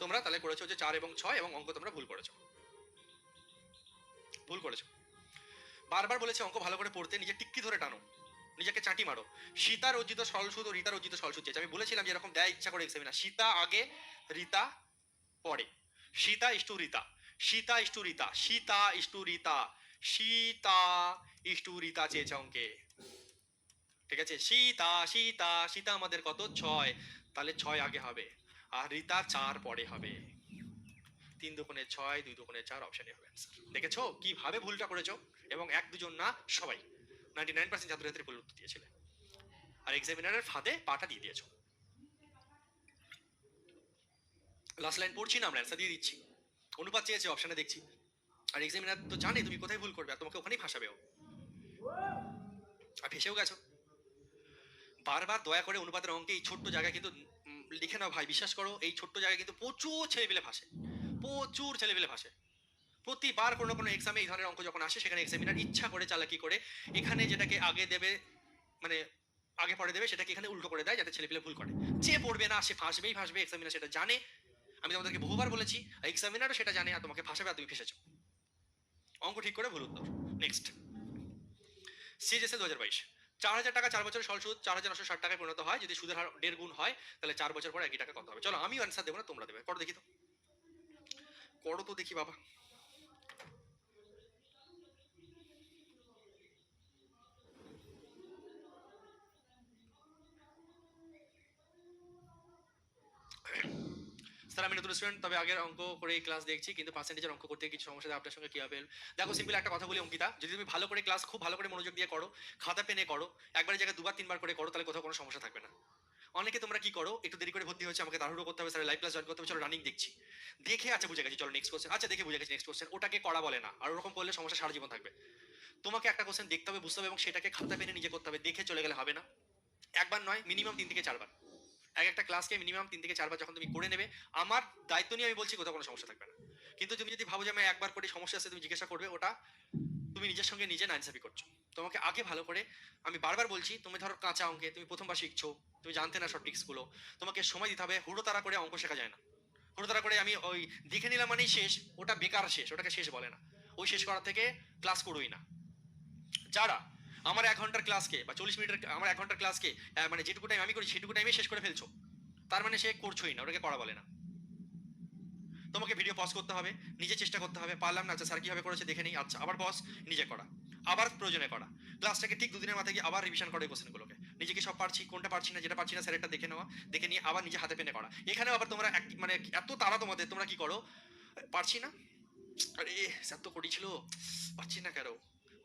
A: তোমরা তাহলে করেছো হচ্ছে 4 এবং 6, এবং অঙ্ক তোমরা ভুল করেছো, ভুল করেছো। বারবার বলেছে অঙ্ক ভালো করে পড়তে, নিজে টিক্কি ধরে টানো, নিজেকে চাটি মারো। সীতার অর্জিত সরলসুদ ও রিতার অর্জিত সরলসুদ চেয়েছে। আমি বলেছিলাম যে এরকম দেয় ইচ্ছা করে এক্সামিনার, সীতা আগে রিতা পরে, Sita is to Rita, Sita is to Rita, Sita is to Rita, Sita is to Rita চেয়েছে অঙ্কে। ঠিক আছে, সীতা সীতা সীতা আমাদের কত? 6, তাহলে 6 আগে হবে, আর রিতা 4 পরে হবে। 3 × 2 = 6, 2 × 4, অপশনে হবে অ্যান্সার। দেখেছো কিভাবে ভুলটা করেছো? এবং 1-2 জন না, সবাই 99% ছাত্রছাত্রী ভুল উত্তর দিয়েছিলে, আর এক্সামিনারের ফাঁদে পাটা দিয়ে দিয়েছো। লাস্ট লাইন পড়ছি না, আমরা অ্যান্সার দিয়ে দিচ্ছি। অনুপাত চেয়েছে, অপশনে দেখছি, আর এক্সামিনার তো জানে তুমি কোথায় ভুল করবে, আর তোমাকে ওখানেই ফাঁসাবেও, আর ফেসেও গেছো। বারবার দয়া করে অনুপাতের অঙ্কে এই ছোট্ট জায়গায় কিন্তু লিখে নাও ভাই, বিশ্বাস করো এই ছোট্ট জায়গায় কিন্তু প্রচুর ছেলেপিলে ভাসে, প্রচুর ছেলেপিলে ভাসে। প্রতিবার কোনো না কোনো এক্সামে এই ধরনের অঙ্ক যখন আসে, সেখানে এক্সামিনার ইচ্ছা করে চালাকি করে এখানে যেটাকে আগে দেবে, মানে আগে পরে দেবে, সেটাকে এখানে উল্টো করে দেয় যাতে ছেলেপিলে ভুল করে। যে পড়বে না সে ফাঁসবেই ফাঁসবে, এক্সামিনার সেটা জানে। আমি তোমাদেরকে বহুবার বলেছি, এক্সামিনারও সেটা জানে, আর তোমাকে ফাঁসাবে আর তুমি ফেসেছো। অঙ্ক ঠিক করে ভুল উত্তর। নেক্সট, সিজিএসএ 2022, 4,000 টাকা 4 বছরের সরল সুদ 4,960 টাকায় পরিণত হয় যদি সুদের হার 1.5 গুণ হয়, তাহলে 4 বছর পর একই টাকা কত হবে? চলো আমি অ্যান্সার দেবো না, তোমরা দেবে। করো দেখি তো, করো তো দেখি বাবা। স্যার আমি নতুন স্টুডেন্ট, তবে আগের অঙ্ক করে ক্লাস দেখছি, কিন্তু পার্সেন্টেজের অঙ্ক করতে কিছু সমস্যা, আপনার সঙ্গে কি হবে? দেখো সিম্পল একটা কথা বলি অঙ্কিতা, যদি তুমি ভালো করে ক্লাস খুব ভালো করে মনোযোগ দিয়ে করো, খাতা পেনে করো, একবারের জায়গায় দুবার তিনবার করে করো, তাহলে কোথাও কোনো সমস্যা থাকবে না। অনেকে তোমরা কি করো, একটু দেরি করে ভর্তি হয়েছে, আমাকে তাড়াহুড়ো করতে হবে, স্যার লাইভ ক্লাস জয়েন করতে হবে, চলো রানিং দেখছি, দেখে আচ্ছা বুঝে গেছি, চলো নেক্সট কোশ্চেন, আচ্ছা দেখে বুঝে গেছি নেক্সট কোশ্চেন, ওটাকে করা বলে না। আর ওরকম করলে সমস্যা সারা জীবন থাকবে। তোমাকে একটা কোশ্চেন দেখতে হবে, বুঝতে হবে, এবং সেটাকে খাতা পেনে নিজে করতে হবে, দেখে চলে গেলে হবে না। একবার নয়, মিনিমাম 3 থেকে 4 বার, এক একটা ক্লাসকে মিনিমাম 3 থেকে 4 বার যখন তুমি করে নেবে, আমার দায়িত্ব নিয়ে আমি বলছি, কোথাও কোনো সমস্যা থাকবে না। কিন্তু তুমি যদি ভাবো যে আমি একবার করে সমস্যা আছে তুমি জিজ্ঞাসা করবে, ওটা তুমি নিজের সঙ্গে নিজে নাইনসাফি করছো। তোমাকে আগে ভালো করে, আমি বারবার বলছি, তুমি ধরো কাঁচা অঙ্কে তুমি প্রথমবার শিখছো, তুমি জানতে না সব ট্রিক্সগুলো, তোমাকে সময় দিতে হবে। হুড়োতাড়া করে অঙ্ক শেখা যায় না। হুড়োতাড়া করে আমি ওই দেখে নিলাম মানেই শেষ, ওটা বেকার শেষ, ওটাকে শেষ বলে না। ওই শেষ করার থেকে ক্লাস করোই না। যারা আমার 1 ঘন্টার ক্লাসকে বা 40 মিনিটের, আমার 1 ঘন্টার ক্লাসকে মানে যেটুকু টাইম আমি করি সেটুকু টাইমে শেষ করে ফেলছো, তার মানে সে করছোই না, ওটাকে করা বলে না। তোমাকে ভিডিও পজ করতে হবে, নিজে চেষ্টা করতে হবে, পারলাম না, আচ্ছা স্যার কীভাবে করেছে দেখে নিই, আচ্ছা আবার পজ, নিজে করা, আবার প্রয়োজনে করা, ক্লাসটাকে ঠিক 2 দিনের মাথায় গিয়ে আবার রিভিশন করে কোশ্চেনগুলোকে, নিজেকে সব পারছি, কোনটা পারছি না, যেটা পারছি না স্যারেরটা দেখে নেওয়া, দেখে নিয়ে আবার নিজে হাতে পেনে করা। এখানেও আবার তোমরা মানে এত তাড়া তোমাদের, তোমরা কি করো, পারছি না, আরে স্যার তো করেছিল, পারছি না কেন,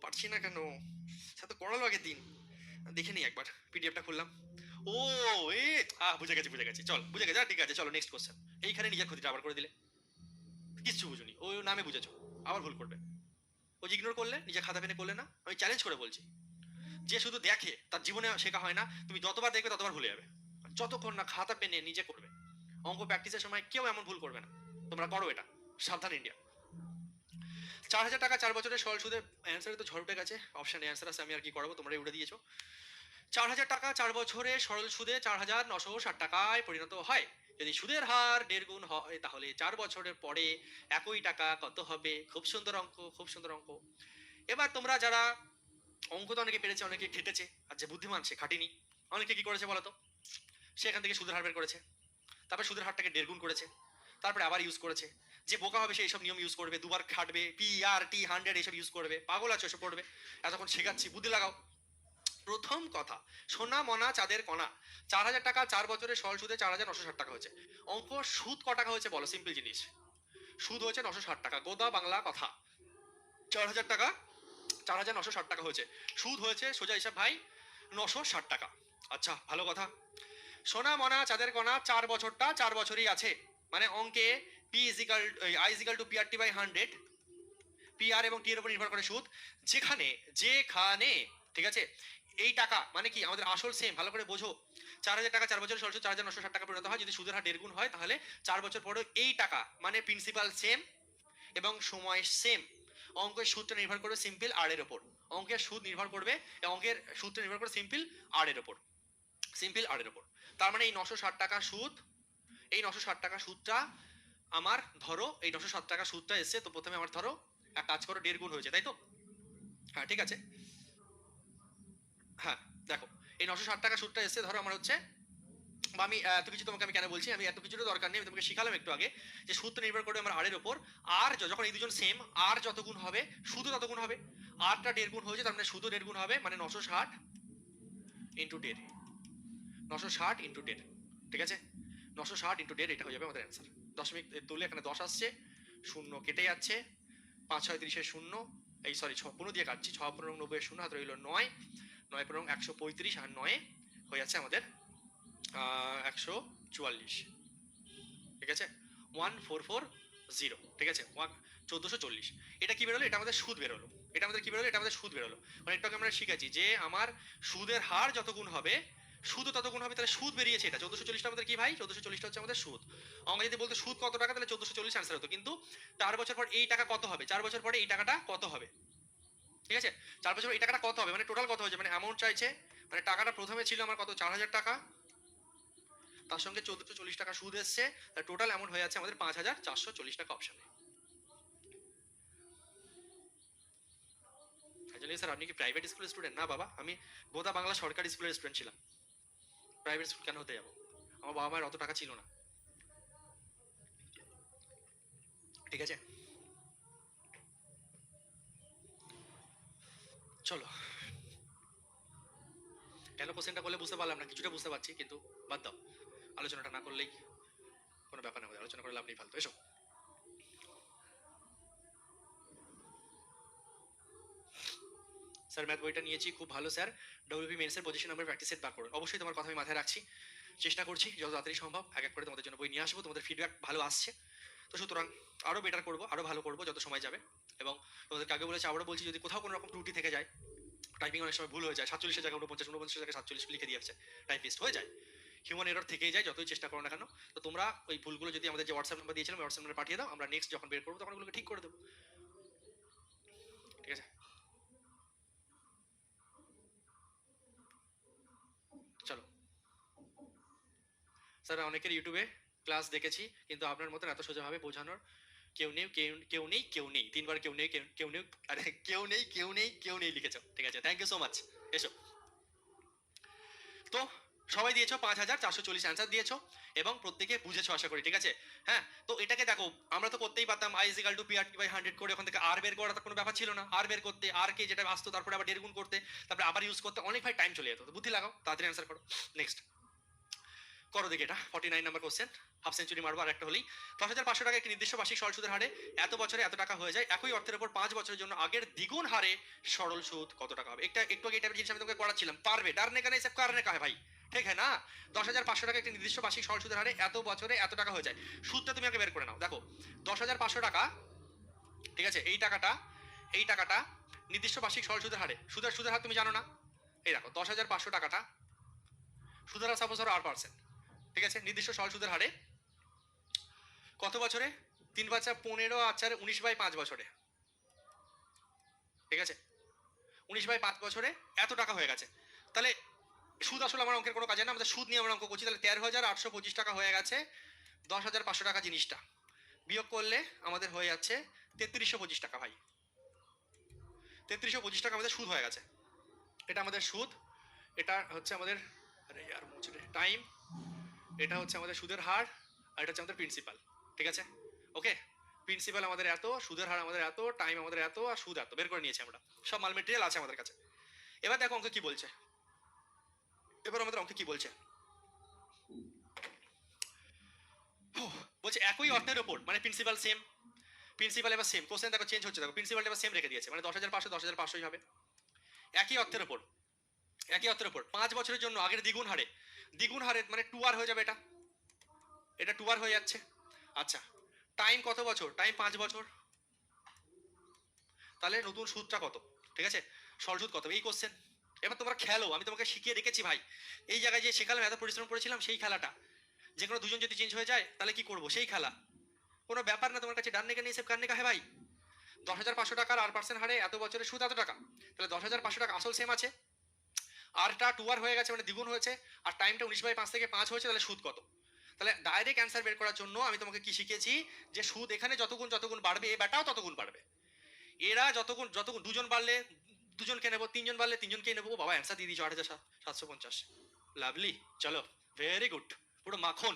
A: পারছি না কেন, স্যার তো করালো আগের দিন, দেখে নিই একবার, পিডিএফটা খুললাম, ও এ বুঝে গেছি বুঝে গেছি, চল বুঝে গেছি, ঠিক আছে চলো নেক্সট কোশ্চেন। এইখানে নিজের ক্ষতিটা আবার করে দিলে, কিচ্ছু বুঝুনি, ওই নামে বুঝেছো, আবার ভুল করবে। ওই ইগনোর করলে, নিজে খাতা পেনে করলে না। আমি চ্যালেঞ্জ করে বলছি, যে শুধু দেখে তার জীবনে শেখা হয় না, তুমি যতবার দেখবে ততবার ভুলে যাবে। যতক্ষণ না খাতা পেনে নিজে করবে, অঙ্ক প্র্যাকটিসের সময় কেউ এমন ভুল করবে না। তোমরা করো এটা, সাবধান ইন্ডিয়া। 4,000 টাকা 4 বছরের সরল সুদে, অ্যান্সারে তো ঝড় উঠে গেছে, অপশানে অ্যান্সার আছে, আমি আর কি করাবো, তোমরাই উঠে দিয়েছো। 4,000 টাকা 4 বছরে সরল সুদে 4,960 টাকায় পরিণত হয় যদি সুদের হার 1.5 গুণ হয়, তাহলে 4 বছরের পরে একই টাকা কত হবে? খুব সুন্দর অঙ্ক, খুব সুন্দর অঙ্ক। এবার তোমরা যারা অঙ্ক তো অনেকে পেরেছে, অনেকে খেটেছে, আর যে বুদ্ধিমান সে খাটেনি। অনেকে কি করেছে বলতো, সে এখান থেকে সুদের হার বের করেছে, তারপর সুদের হারটাকে 1.5 গুণ করেছে, তারপরে আবার ইউজ করেছে। যে বোকা হবে সে এইসব নিয়ম ইউজ করবে, দুবার খাটবে, PRT 100 এইসব ইউজ করবে। পাগল আছে এসব করবে? এতক্ষণ শেখাচ্ছি, বুদ্ধি লাগাও। প্রথম কথা, সোনা মনা চাঁদের কণা, 4,000 টাকা 4 বছরের সরল সুদে 4,960 টাকা হয়েছে। অঙ্ক সুদ ক টাকা হয়েছে বলো, সিম্পল জিনিস, সুদ হয়েছে 960 টাকা, গোদা বাংলা কথা। 4,000 টাকা 4,960 টাকা হয়েছে, সুদ হয়েছে সোজা হিসাব ভাই 960 টাকা। আচ্ছা ভালো কথা, সোনা মনা চাঁদের কণা 4 বছরটা 4 বছরই আছে, মানে অঙ্কে I = PR/100, PR এবং টি এর উপর নির্ভর করে সুদ। যেখানে যেখানে ঠিক আছে, এই টাকা মানে কি আমাদের আসল সেম, ভালো করে বোঝো। 4,000 টাকা 4 বছর সরল 4,960 টাকা পরিণত হয় যদি সুদের হার 1.5 গুণ হয়, তাহলে 4 বছর পরে এই টাকা মানে প্রিন্সিপাল সেম এবং সময় সেম। অঙ্কের সুদটা নির্ভর করবে সিম্পল আর এর উপর, অঙ্কের সুদ নির্ভর করবে, অঙ্কের সুদটা নির্ভর করে সিম্পল আর এর উপর, সিম্পল আর এর উপর। তার মানে এই 960 টাকা সুদ, এই 960 টাকা সুদটা আমার, ধরো এই 960 টাকা সুদটা এসছে, তো প্রথমে আমার ধরো এক কাজ করো 1.5 গুণ হয়েছে, তাই তো? হ্যাঁ ঠিক আছে, হ্যাঁ দেখো এই 960 টাকা সুদটা এসছে, ধরো আমার হচ্ছে, বা আমি এত কিছু তোমাকে আমি কেন বলছি, আমি এত কিছুরও দরকার নেই, আমি তোমাকে শিখালাম একটু আগে যে সুদটা নির্ভর করবে আমার আরের উপর। আর যখন এই দুজন সেম, আর যত গুণ হবে সুদও তত গুণ হবে। আরটা 1.5 গুণ হয়েছে, তার মানে সুদও 1.5 গুণ হবে, মানে 960 ইন্টু 1.5, 960 ইন্টু 1.5, ঠিক আছে, 960 ইন্টু 1.5, এটা হয়ে যাবে আমাদের অ্যান্সার। দশমিক তুলে এখানে 10 আসছে, শূন্য কেটে যাচ্ছে, 5 6 30 শূন্য, এই সরি 6 দিয়ে কাটছি, 6 15 90 শূন্য, হাতে রইল 9, 9 15 135, আর 9 হয়ে যাচ্ছে আমাদের 144, ঠিক আছে, 1440, ঠিক আছে, 1440। এটা কি বেরোলো? এটা আমাদের সুদ বেরোলো। এটা আমাদের কি বেরোলো? এটা আমাদের সুদ বেরোলো। মানে একটু আমরা শিখেছি যে আমার সুদের হার যত গুণ হবে সুদও তত গুণ হবে, তাহলে সুদ বেরিয়েছে এটা 1440টা আমাদের কি ভাই, 1440টা হচ্ছে আমাদের সুদ। আমাকে যদি বলতো সুদ কত টাকা, তাহলে 1440 অ্যান্সার হতো, কিন্তু 4 বছর পর এই টাকা কত হবে, 4 বছর পরে এই টাকাটা কত হবে, ঠিক আছে, 4 বছর এই টাকাটা কত হবে, মানে টোটাল কত হয়েছে, মানে অ্যামাউন্ট চাইছে, মানে টাকাটা প্রথমে ছিল আমার কত 4000 টাকা, তার সঙ্গে 1440 টাকা সুদ এসছে, টোটাল অ্যামাউন্ট হয়ে যাচ্ছে আমাদের 5440 টাকা অপশনে। স্যার আপনি কি প্রাইভেট স্কুলের স্টুডেন্ট? না বাবা, আমি বোদা বাংলা সরকারি স্কুলের স্টুডেন্ট ছিলাম, প্রাইভেট স্কুল কেন হতে যাবো, আমার বাবা মায়ের অত টাকা ছিল না, ঠিক আছে। চলো, কেন কোশ্চেনটা করলে বুঝতে পারলাম না, কিছুটা বুঝতে পারছি, কিন্তু বাদ দাও, আলোচনাটা না করলেই কোনো ব্যাপার না, আলোচনা করে লাভ নেই ফালতু। এসো, স্যার ম্যাথ বইটা নিয়েছি, খুব ভালো স্যার, ডব্লিউপি মেন্সের পজিশন নাম্বার প্র্যাকটিস সেট বার করুন। অবশ্যই তোমার কথা আমি মাথায় রাখছি, চেষ্টা করছি যত তাড়াতাড়ি সম্ভব এক এক করে তোমাদের জন্য বই নিয়ে আসবো, তোমাদের ফিডব্যাক ভালো আসছে, তো সুতরাং আরও বেটার করবো, আরও ভালো করবো যত সময় যাবে। এবং তোমাদেরকে আগে বলেছি, আবারও বলছি, যদি কোথাও কোনো রকম ত্রুটি থেকে যায়, টাইপিং অনেক সময় ভুল হয়ে যায়, 47 জায়গায় 49, 49 জায়গায় 47 লিখে দিয়েছে, টাইপিস্ট হয়ে যায়, হিউম্যান এরর থেকেই যায় যতই চেষ্টা করো না কেন। তো তোমরা ওই ভুলগুলো যদি আমাদের যে হোয়াটসঅ্যাপ নাম্বার দিয়েছিলাম, হোয়াটসঅ্যাপ নাম্বারে পাঠিয়ে দাও, আমরা নেক্সট যখন বের করবো তখন ওগুলোকে ঠিক করে দেবো, ঠিক আছে। চলো স্যার, অনেকের ইউটিউবে ক্লাস দেখেছি, কিন্তু আপনার মতন এত সোজাভাবে বোঝানোর কেউ নেই, কেউ নেই, কেউ নেই, 3বার কেউ নেই, কেউ নেই, আরে কেউ নেই, কেউ নেই, কেউ নেই লিখেছো, ঠিক আছে, থ্যাংক ইউ সো মাচ। এসো, তো সবাই দিয়েছো 5440 অ্যান্সার দিয়েছো, এবং প্রত্যেকে বুঝেছো আশা করি, ঠিক আছে। হ্যাঁ, তো এটাকে দেখো, আমরা তো করতেই পারতাম i is equal to PRT by 100 করে, ওখান থেকে আর বের করার কোনো ব্যাপার ছিল না, আর বের করতে, আর কে যেটা আসতো তারপরে আবার দেড় গুণ করতে, তারপরে আবার ইউজ করতে, অনেক ভাই টাইম চলে যেত, তো বুদ্ধি লাগাও, তাড়াতাড়ি অ্যান্সার করো। নেক্সট করো দেখি, এটা 49 নাম্বার কোশ্চেন, হাফ সেঞ্চুরি মারবো আর একটা হলেই। 10,500 টাকা একটি নির্দিষ্ট বার্ষিক সরল সুদের হারে এত বছরে এত টাকা হয়ে যায়, একই অর্থের উপর 5 বছরের জন্য আগের দ্বিগুণ হারে সরল সুদ কত টাকা হবে। একটু আগে এই টাইপের জিনিস আমি তোমাকে করাচ্ছিলাম, পারবে ডারনে কানে সব কারণে কাহে ভাই, ঠিক है না। 10,500 টাকা একটি নির্দিষ্ট বার্ষিক সরল সুদের হারে এত বছরে এত টাকা হয়ে যায়, সুদটা তুমি আগে বের করে নাও। দেখো 10,500 টাকা, ঠিক আছে, এই টাকাটা নির্দিষ্ট বার্ষিক সরল সুদের হারে, সুদের হার তুমি জানো না, এই দেখো 10,500 টাকাটা সুদের হার সাপোজ ধরো 8%, ঠিক আছে, নির্দিষ্ট সরল সুদের হারে কত বছরে, 3 × 5 = 15, আর 19/5 বছরে, ঠিক আছে, 19/5 বছরে এত টাকা হয়ে গেছে। তাহলে সুদ আসলে আমার অঙ্কের কোনো কাজে না, আমাদের সুদ নিয়ে আমরা অঙ্ক করছি, তাহলে 13,825 টাকা হয়ে গেছে 10,500 টাকা জিনিসটা, বিয়োগ করলে আমাদের হয়ে যাচ্ছে 3325 টাকা ভাই, 3325 টাকা আমাদের সুদ হয়ে গেছে, এটা আমাদের সুদ, এটা হচ্ছে আমাদের, আরে यार মুছে টাইম, এটা হচ্ছে আমাদের সুদের হার, আর এটা হচ্ছে আমাদের প্রিন্সিপাল, ঠিক আছে, ওকে। প্রিন্সিপাল আমাদের এত, সুদের হার আমাদের এত, টাইম আমাদের এত, আর সুদ এত বের করে নিয়েছি আমরা, সব মাল মেটেরিয়াল আছে আমাদের কাছে। এবার দেখো অঙ্ক কি বলছে, এবার আমাদের অঙ্ক কি বলছে, বলছে একই অর্থের ওপর, মানে প্রিন্সিপাল সেম, প্রিন্সিপাল এবার সেম, কোশ্চেন দেখো চেঞ্জ হচ্ছে, দেখো প্রিন্সিপাল এবার সেম রেখে দিয়েছে, মানে 10,500 হবে, একই অর্থের ওপর, একই অর্থের ওপর 5 বছরের জন্য আগের দ্বিগুণ হারে, দ্বিগুণ হারে মানে 2r হয়ে যাবে, এটা 2r হয়ে যাচ্ছে। আচ্ছা, টাইম কত বছর, টাইম 5 বছর, তাহলে নতুন সুদটা কত, ঠিক আছে, সরল সুদ কত, এই কোশ্চেন। এবার তোমরা খেলো, আমি তোমাকে শিখিয়ে রেখেছি ভাই, এই জায়গায় যে শেখালাম, এত পরিশ্রম করেছিলাম, সেই খেলাটা, যে কোনো দুজন যদি চেঞ্জ হয়ে যায় তাহলে কি করবো, সেই খেলা, কোনো ব্যাপার না তোমার কাছে, ডান নেকে নিয়ে সেভ কার নেকা হে ভাই। 10,500 টাকার আর পার্সেন্ট হারে এত বছরের সুদ এত টাকা, তাহলে 10,500 টাকা আসল সেম আছে, আরটা 2r হয়ে গেছে মানে দ্বিগুণ হয়েছে, আর টাইমটা 19/5 থেকে 5 হয়েছে, তাহলে সুদ কত। তাহলে ডাইরেক্ট অ্যান্সার বের করার জন্য আমি তোমাকে কি শিখিয়েছি, যে সুদ এখানে যতগুণ বাড়বে, এ বেটাও ততগুণ বাড়বে, এরা যতগুণ দুজন বাড়লে দুজনকে নেবো, তিনজন বাড়লে তিনজনকেই নেবো, বাবা অ্যান্সার দিয়ে দিয়েছো 8,750, লাভলি, চলো, ভেরি গুড, পুরো মাখন,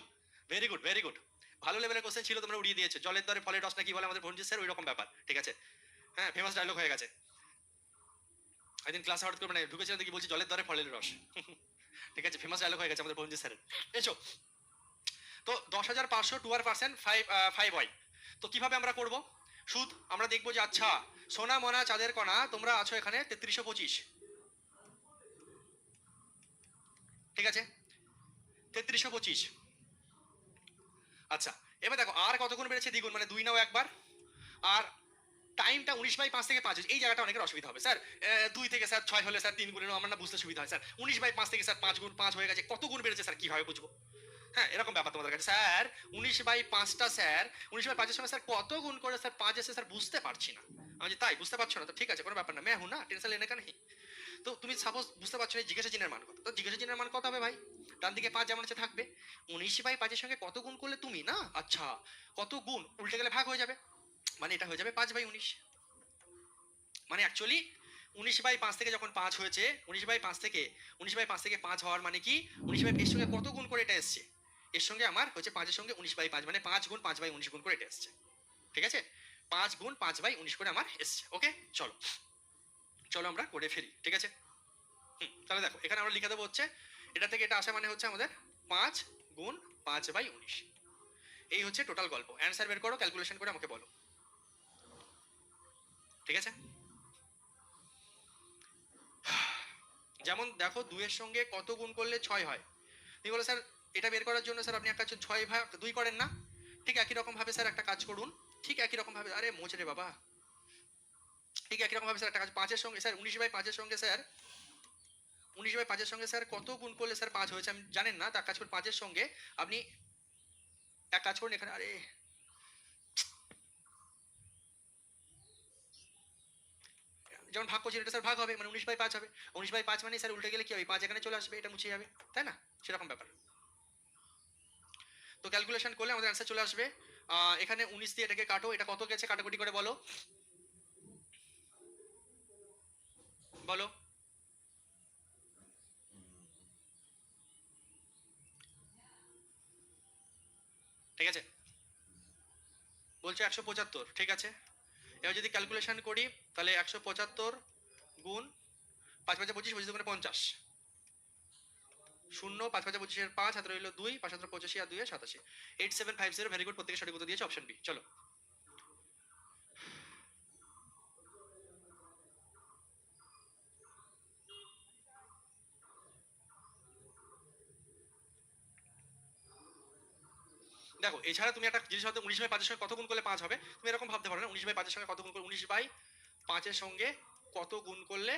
A: ভেরি গুড ভেরি গুড, ভালো লেভেলের কোশ্চেন ছিল, তোমরা উড়িয়ে দিয়েছো, জলের দরে ফলের রস না কি বলে আমাদের ভঞ্জিত স্যার, ওই রকম ব্যাপার, ঠিক আছে, হ্যাঁ, ফেমাস ডায়লগ হয়ে গেছে, একদিন ক্লাস হঠাৎ করে মানে ঢুকেছিলাম দেখি বলছি জলের দরে ফলের রস, ঠিক আছে, ফেমাস ডায়লগ হয়ে গেছে আমাদের ভঞ্জিত স্যারের। এসো, তো 10,500 2% 5y, তো কিভাবে আমরা করব সুদ, আমরা দেখবো যে আচ্ছা সোনা মনা চাঁদের কণা, তোমরা আছো এখানে 3325, ঠিক আছে, 3325, আচ্ছা, এবার দেখো আর কত গুণ বেড়েছে, দ্বিগুণ, মানে 2 নাও একবার, আর টাইমটা 19/5 থেকে 5 হচ্ছে, এই জায়গাটা অনেকের অসুবিধা হবে স্যার। 2 থেকে স্যার 6 হলে স্যার 3 গুণ আমার না বুঝতে সুবিধা হয় স্যার। 19/5 থেকে স্যার 5 গুণ 5 হয়ে গেছে, কত গুণ বেড়েছে স্যার কিভাবে বুঝবো? হ্যাঁ, এরকম ব্যাপার তোমাদের কাছে স্যার। 19/5টা স্যার 19/5 এর সঙ্গে স্যার কত গুণ করে স্যার 5 এসে স্যার বুঝতে পারছি না। আমি যে তাই বুঝতে পারছো না তো ঠিক আছে, কোনো ব্যাপার না, मैं हूं ना, টেনশন लेने का नहीं। তো তুমি সাপোজ বুঝতে পারছো না জিজ্ঞাসা চিহ্নের মান কত, তো জিজ্ঞাসা চিহ্নের মান কত হবে ভাই? ডান দিকে 5 যেমন আছে থাকবে, 19/5 এর সঙ্গে কত গুণ করলে তুমি না, আচ্ছা কত গুণ উল্টে গেলে ভাগ হয়ে যাবে, মানে এটা হয়ে যাবে 5/19। মানে অ্যাকচুয়ালি 19/5 থেকে যখন 5 হয়েছে, 19/5 থেকে 5 হওয়ার মানে কি, 19/5 এর সঙ্গে কত গুণ করে এটা এসছে, এর সঙ্গে আমার হচ্ছে 5 এর সঙ্গে 19/5 মানে 5 গুণ 5/19 গুণ করে এটা এসছে। ঠিক আছে, 5 গুণ 5/19 করে আমার এসছে। ওকে, চলো চলো আমরা করে ফেলি। ঠিক আছে, তাহলে দেখো এখানে আমরা লিখে দেবো হচ্ছে, এটা থেকে এটা আসা মানে হচ্ছে আমাদের 5 গুণ 5/19। এই হচ্ছে টোটাল গল্প। অ্যান্সার বের করো, ক্যালকুলেশন করে আমাকে বলো। ঠিক আছে, যেমন দেখো 2 এর সঙ্গে কত গুণ করলে 6 হয়, তুমি বলো স্যার এটা বের করার জন্য স্যার আপনি একটা 6/2 করেন না, ঠিক একই রকম ভাবে স্যার একটা কাজ করুন, ঠিক একই রকম ভাবে, আরে মোচ রে বাবা, ঠিক একই রকম ভাবে স্যার একটা কাজ 5 এর সঙ্গে স্যার 19/5 এর সঙ্গে স্যার 19/5 এর সঙ্গে স্যার কত গুণ করলে স্যার 5 হয়েছে আমি জানেন না, তার কাজ করুন 5 এর সঙ্গে আপনি এক কাজ করুন এখানে, আরে যেমন ভাগ করছি এটা স্যার ভাগ হবে মানে 19/5 হবে, 19/5 মানে স্যার উল্টে গেলে কি হবে, 5 এখানে চলে আসবে, এটা মুছে যাবে, তাই না? সেরকম ব্যাপার। তো ক্যালকুলেশন করলে আমাদের অ্যান্সার চলে আসবে। এখানে 19 দিয়ে এটাকে কাটো, এটা কত গেছে কাটাকুটি করে বলো, বলো। ঠিক আছে, বলছে 175। ঠিক আছে, এবার যদি ক্যালকুলেশন করি তাহলে 175 গুণ 5 5 25 25 দুগুণে 50, 0 5 5 25 এর 5 হাতে রইল 2, 5 7 85 আর 2 এ 87, 8750। ভেরি গুড, প্রত্যেকে সঠিক উত্তর দিয়েছে, অপশন বি। চলো দেখো, এছাড়া তুমি একটা জিনিস হয়তো 19/5 এর সঙ্গে কত গুণ করলে 5 হবে, তুমি এরকম ভাবতে পারো না 19/5 এর সঙ্গে কত গুণ করলে, 19/5 এর সঙ্গে কত গুণ করলে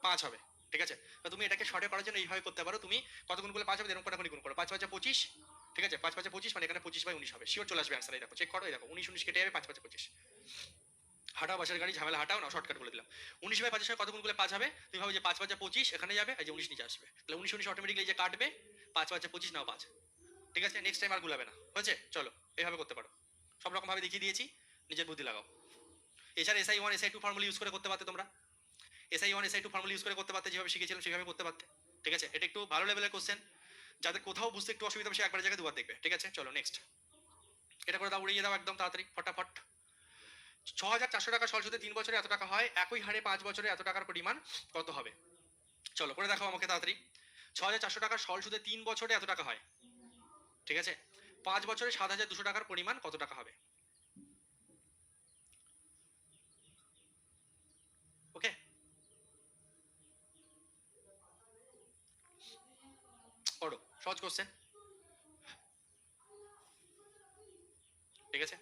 A: 5 হবে। ঠিক আছে, তো তুমি এটাকে শর্টে করার জন্য এইভাবে করতে পারো, তুমি কত গুণ করলে 5 হবে এরকম করে গুণ করো, 5 5 25। ঠিক আছে, 5 5 25 মানে এখানে 25/19 হবে, শিওর চলে আসবে অ্যান্সার। এই দেখো চেক করো, এই দেখো 19 19 কেটে যাবে, 5 5 25। হাঁটাও বাসের গাড়ি, ঝামেলা হাঁটাও না, শর্টকাট বলে দিলাম। 19/5 এর সঙ্গে কত গুণ করলে 5 হবে, তুমি ভাবো যে 5 5 25 এখানে যাবে, এই যে 19 নিচে আসবে, তাহলে 19 19 অটোমেটিক্যালি যে কাটবে, 5 5 25 নাও 5। ঠিক আছে, নেক্সট টাইম আর গুলাবে না, হয়েছে? চলো এইভাবে করতে পারো, সব রকম ভাবে দেখিয়ে দিয়েছি, নিজের বুদ্ধি লাগাও। এছাড়া SI1 SI2 ফর্মুলা ইউজ করে করতে পারতে তোমরা, SI1 SI2 ফর্মুলা ইউজ করে করতে পারতে, যেভাবে শিখেছিলাম সেভাবে করতে পারতে। ঠিক আছে, এটা একটু ভালো লেভেলের কোশ্চেন, যাদের কোথাও বুঝতে একটু অসুবিধা হবে সে একবার জায়গায় দুবার দেখবে। ঠিক আছে, চলো নেক্সট, এটা করে দাও, উড়িয়ে দাও একদম তাড়াতাড়ি ফটাফট। 6400 টাকা সরল সুদে 3 বছরে এত টাকা হয়, একই হারে 5 বছরে এত টাকার পরিমাণ কত হবে? চলো করে দেখাও আমাকে তাড়াতাড়ি। 6400 টাকা সরল সুদে 3 বছরে এত টাকা হয়, ঠিক আছে, 5 বছরে 7200 টাকার পরিমাণ কত টাকা হবে? ওকে, পড়ো, সহজ কোশ্চেন। ঠিক আছে,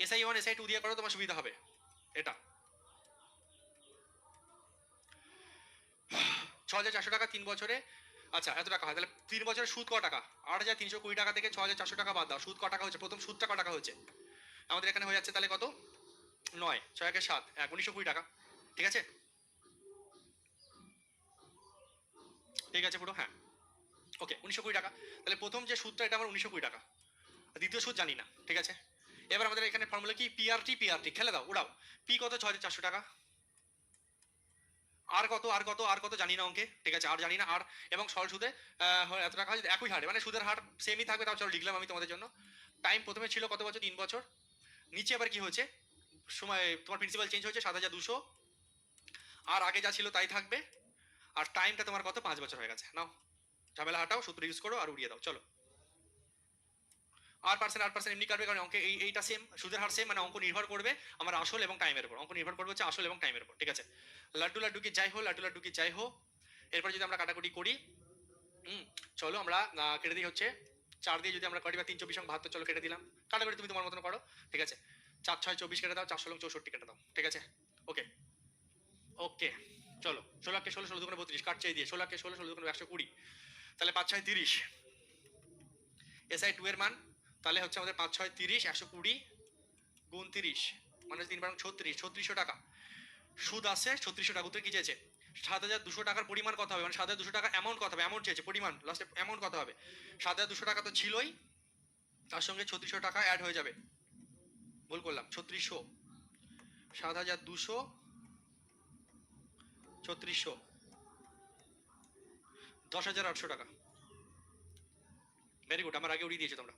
A: SI1 SI2 দিয়ে করো, তোমার সুবিধা হবে এটা। 6400 টাকা 3 বছরে, আচ্ছা এত টাকা হয়, তাহলে 3 বছরের সুদ ক টাকা? 8320 টাকা থেকে 6400 টাকা বাদ দাও, সুদ ক টাকা হচ্ছে, প্রথম সুদটা ক টাকা হচ্ছে আমাদের এখানে হয়ে যাচ্ছে, তাহলে কত? 9 6 একে 7 1920 টাকা। ঠিক আছে, ঠিক আছে পুরো, হ্যাঁ ওকে 1920 টাকা। তাহলে প্রথম যে সুদটা এটা আমার 1920 টাকা, দ্বিতীয় সুদ জানি না। ঠিক আছে, এবার আমাদের এখানে ফর্মুলা কি, পিআরটি খেলে দাও, উড়াও। পি কত? 6400 টাকা। আর কত আর কত আর কত জানি না অঙ্কে, ঠিক আছে আর জানি না আর, এবং সরল সুদে এত টাকা হয়, যদি একই হারে মানে সুদের হার সেমই থাকবে, তাও চলো লিখলাম আমি তোমাদের জন্য। টাইম প্রথমে ছিল কত বছর? 3 বছর। নিচে আবার কি হয়েছে, সময় তোমার প্রিন্সিপাল চেঞ্জ হয়েছে, 7200, আর আগে যা ছিল তাই থাকবে, আর টাইমটা তোমার কত? 5 বছর হয়ে গেছে। নাও ঝামেলা হাটাও, সূত্র ইউজ করো আর উড়িয়ে দাও। চলো, আর পার্সেন্ট এমনি কাটবে, কারণ অঙ্কে এইটা সেম, সুদের হার সেম, মানে অঙ্ক নির্ভর করবে আমার আসল এবং টাইমের উপর, অঙ্ক নির্ভর করবে হচ্ছে আসল এবং টাইমের উপর। ঠিক আছে, লাড্ডু লাড্ডু কি যাই হো, লাড্ডু লাড্ডু কি যাই হো। এরপর যদি আমরা কাটাকুটি করি, চলো আমরা কেটে দিই হচ্ছে 4 দিয়ে যদি আমরা কাটি বা 3 24 72, চলো কেটে দিলাম, কাটাকাটি তুমি তোমার মতন করো, ঠিক আছে। 4 6 24 কেটে দাও, 4 16 64 কেটে দাও, ঠিক আছে। ওকে ওকে চলো, 16 কে 16 16 দুগুণে 32 কাটছে এই দিয়ে, 16 কে 16 16 দুগুণে 120, তাহলে 5 6 30। এসআই 2 এর মান তাহলে হচ্ছে আমাদের 5 6 30, 120 গুণ 30 মানে 3 বারং 36, 3600 টাকা সুদ আসে। 3600 টাকা, উত্তর কি চেয়েছে? 7200 টাকার পরিমাণ কত হবে, মানে 7200 টাকা অ্যামাউন্ট কত হবে, অ্যামাউন্ট চেয়েছে, পরিমাণ লাস্টে অ্যামাউন্ট কত হবে। 7200 টাকা তো ছিলই, তার সঙ্গে 3600 টাকা অ্যাড হয়ে যাবে, ভুল করলাম, 3600, 7200, 3600, 10,800 টাকা। ভেরি গুড, আমার আগে উড়িয়ে দিয়েছো তোমরা।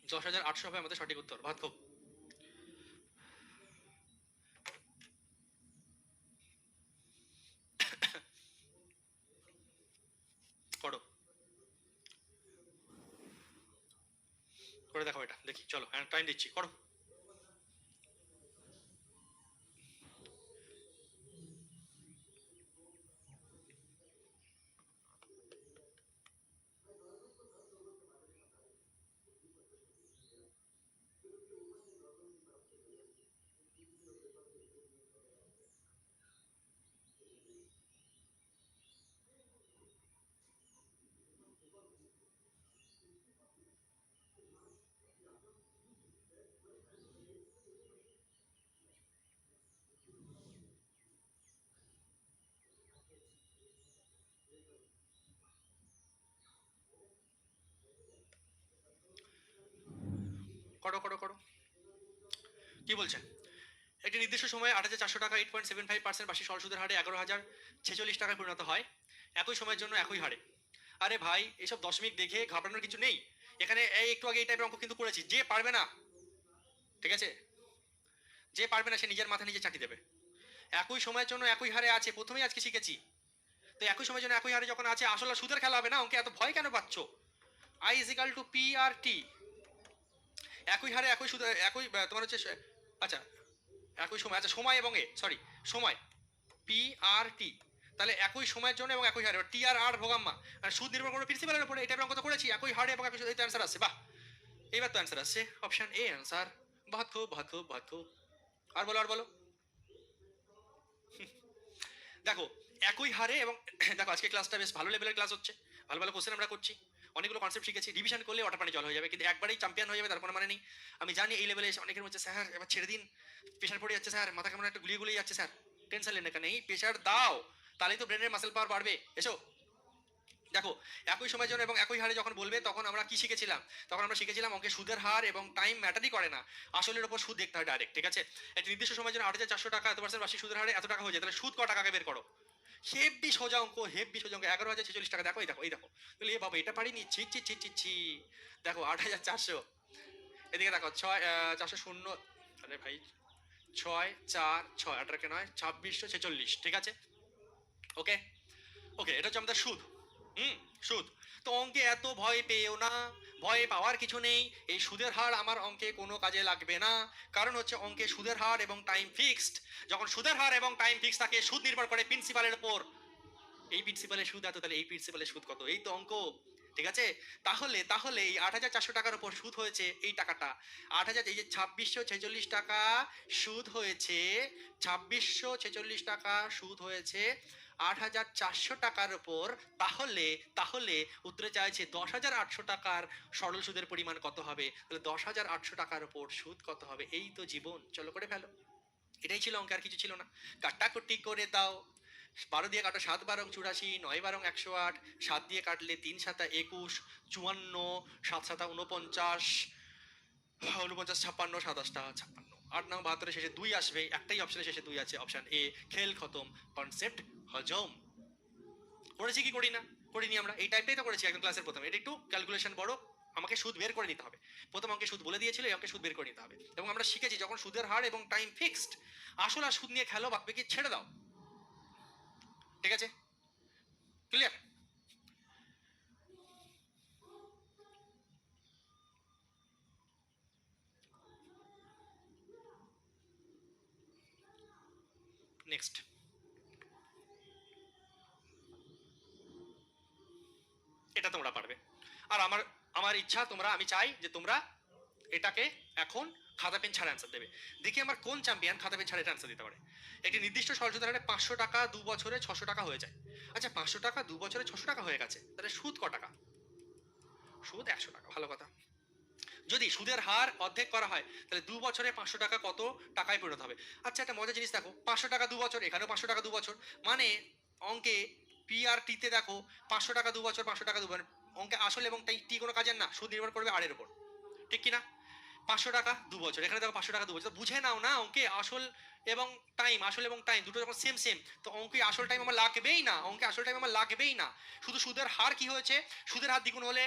A: 10,800 হবে আমাদের সঠিক উত্তর। ভাত খুব করো, করে দেখো এটা, দেখি, চলো টাইম দিচ্ছি, করো। করো করো করো, কি বলছেন? একটি নির্দিষ্ট সময়ে 8,400 টাকা 8.75% বার্ষিক সরল সুদের হারে 11,046 টাকায় পরিণত হয় একই সময়ের জন্য একই হারে। আরে ভাই, এসব দশমিক দেখে ঘাবড়ানোর কিছু নেই। এখানে এই একটু আগে এই টাইপের অঙ্ক কিন্তু করেছি, যে পারবে না, ঠিক আছে, যে পারবে না সে নিজের মাথা নিজে চাটি দেবে। একই সময়ের জন্য একই হারে আছে, প্রথমেই আজকে শিখেছি। তো একই সময়ের জন্য একই হারে যখন আছে, আসলে সুদের খেলা হবে না, অঙ্কে এত ভয় কেন পাচ্ছ? I is equal to P R T, একই হারে একই সুদ, একই তোমার হচ্ছে, আচ্ছা একই সময়, আচ্ছা সময় এবং এ, সরি সময়, পি আর টি, তাহলে একই সময়ের জন্য এবং একই হারে, টি আর আর ভোগাম্মা, আর সুদ নির্ভর করে প্রিন্সিপালের উপরে, এটা অঙ্ক তো করেছি, একই হারে এবং একই সুদ, এই তো অ্যান্সার আসছে। বাহ, এইবার তো অ্যান্সার আসছে, অপশন এ অ্যান্সার। বহুত খুব বহুত খুব বহুত খুব। আর বলো আর বলো। দেখো একই হারে এবং দেখো আজকে ক্লাসটা বেশ ভালো লেভেলের ক্লাস হচ্ছে, ভালো ভালো কোশ্চেন আমরা করছি, অনেকগুলো কনসেপ্ট শিখেছি, রিভিশন করলে ওটা পানি জল হয়ে যাবে, কিন্তু একবারেই চ্যাম্পিয়ন হয়ে যাবে তার কোনো মানে নেই। আমি জানি এই লেভেলে এসে অনেকের মধ্যে স্যার এবার ছেড়ে দিন, প্রেশার পড়ে যাচ্ছে স্যার, মাথা কেমন একটা গুলিয়ে গুলিয়ে যাচ্ছে স্যার, টেনশন নেই না, নেই প্রেশার দাও, তাহলেই তো ব্রেনের মাসেল পাওয়ার বাড়বে। এসো দেখো, একই সময়ের জন্য এবং একই হারে যখন বলবে তখন আমরা কি শিখেছিলাম, তখন আমরা শিখেছিলাম অঙ্কে সুদের হার এবং টাইম ম্যাটারই করে না, আসলের উপর সুদ দেখতে হয় ডাইরেক্ট, ঠিক আছে। একটি নির্দিষ্ট সময়ের জন্য 8,400 টাকা এত পার্সেন্ট বার্ষিক সুদের হারে এত টাকা হয়ে যায়, তাহলে সুদ ক টাকাকে বের করো। হেব্বি সোজা অঙ্ক, হেব্বি সোজা অঙ্ক, 11,046 টাকা। দেখো এই দেখো এই দেখো, তাহলে এ বাবা এটা পারিনি, ছি ছি ছি ছি ছি। দেখো 8,400, এদিকে দেখো 6 400 শূন্য, আরে ভাই 6 4 6 18 কে 9 2646, ঠিক আছে। ওকে ওকে, এটা হচ্ছে আমাদের সুদ। হুম, সুদ। তো অঙ্কে এত ভয় পেও না, ভয় পাওয়ার কিছু নেই, এই সুদের হার আমার অঙ্কে কোনো কাজে লাগবে না, কারণ হচ্ছে অঙ্কে সুদের হার এবং টাইম ফিক্সড। যখন সুদের হার এবং টাইম ফিক্স থাকে, সুদ নির্ভর করে প্রিন্সিপালের উপর। এই প্রিন্সিপালের সুদ এত, তাহলে এই প্রিন্সিপালের সুদ কত, এই তো অঙ্ক, ঠিক আছে। তাহলে তাহলে এই 8,400 টাকার উপর সুদ হয়েছে এই টাকাটা, 8,000, এই যে 2646 টাকা সুদ হয়েছে, 2646 টাকা সুদ হয়েছে 8,400 টাকার উপর। তাহলে তাহলে উত্তরে চাইছে 10,800 টাকার সরল সুদের পরিমাণ কত হবে, তাহলে 10,800 টাকার উপর সুদ কত হবে, এই তো জীবন, চলো করে ফেলো। এটাই ছিল অঙ্ক, আর কিছু ছিল না। কাটাকুটি করে দাও, 12 দিয়ে কাটো 7 বারং 84, 9 বারং 108, 7 দিয়ে কাটলে 3 সাতা 21, 54, 7 সাতা 49, 49 56, 27টা 56, 8 9 72, শেষে 2 আসবে, একটাই অপশনের শেষে 2 আছে, অপশন এ। খেল খতম, কনসেপ্ট হজম। করেছি কি করি না, করিনি আমরা, এই টাইপটাই তো করেছি একদম ক্লাসের প্রথমে। এটা একটু ক্যালকুলেশন বড়, আমাকে সুদ বের করে নিতে হবে, প্রথম অঙ্কে সুদ বলে দিয়েছিল, এই অঙ্কে সুদ বের করে নিতে হবে, এবং আমরা শিখেছি যখন সুদের হার এবং টাইম ফিক্সড, আসল আর সুদ নিয়ে খেলো, বাকি কি ছেড়ে দাও, ঠিক আছে, ক্লিয়ার। নেক্সট, এটা তোমরা পারবে। আর আমার আমার ইচ্ছা আমি চাই যে তোমরা এটাকে এখন খাতা পেন ছাড়া অ্যান্সার দেবে। দেখি আমার কোন চ্যাম্পিয়ন খাতা পেন ছাড়া এটা অ্যান্সার দিতে পারে। একটি নির্দিষ্ট সরল সুদের হারে 500 টাকা 2 বছরে 600 টাকা হয়ে যায়। আচ্ছা, 500 টাকা 2 বছরে 600 টাকা হয়ে গেছে, তাহলে সুদ ক টাকা? সুদ 100 টাকা। ভালো কথা। যদি সুদের হার অর্ধেক করা হয় তাহলে 2 বছরে 500 টাকা কত টাকায় পরিণত হবে? আচ্ছা, একটা মজার জিনিস দেখো, 500 টাকা 2 বছর, এখানেও 500 টাকা 2 বছর, মানে অঙ্কে পি আর টিতে দেখো 500 টাকা 2 বছর, 500 টাকা 2 বছর। অঙ্কে আসল এবং টি কোনো কাজের না, সুদ নির্ভর করবে আর এর উপর, ঠিক কিনা? 500 টাকা 2 বছর, এখানে দেখো 500 টাকা 2 বছর, বুঝে নাও না অঙ্কে আসল এবং টাইম, আসল এবং টাইম দুটো যখন সেম সেম, তো অঙ্কে আসল টাইম আমার লাগবেই না, অঙ্কে আসল টাইম আমার লাগবেই না। শুধু সুদের হার কি হয়েছে, সুদের হার দ্বিগুণ হলে,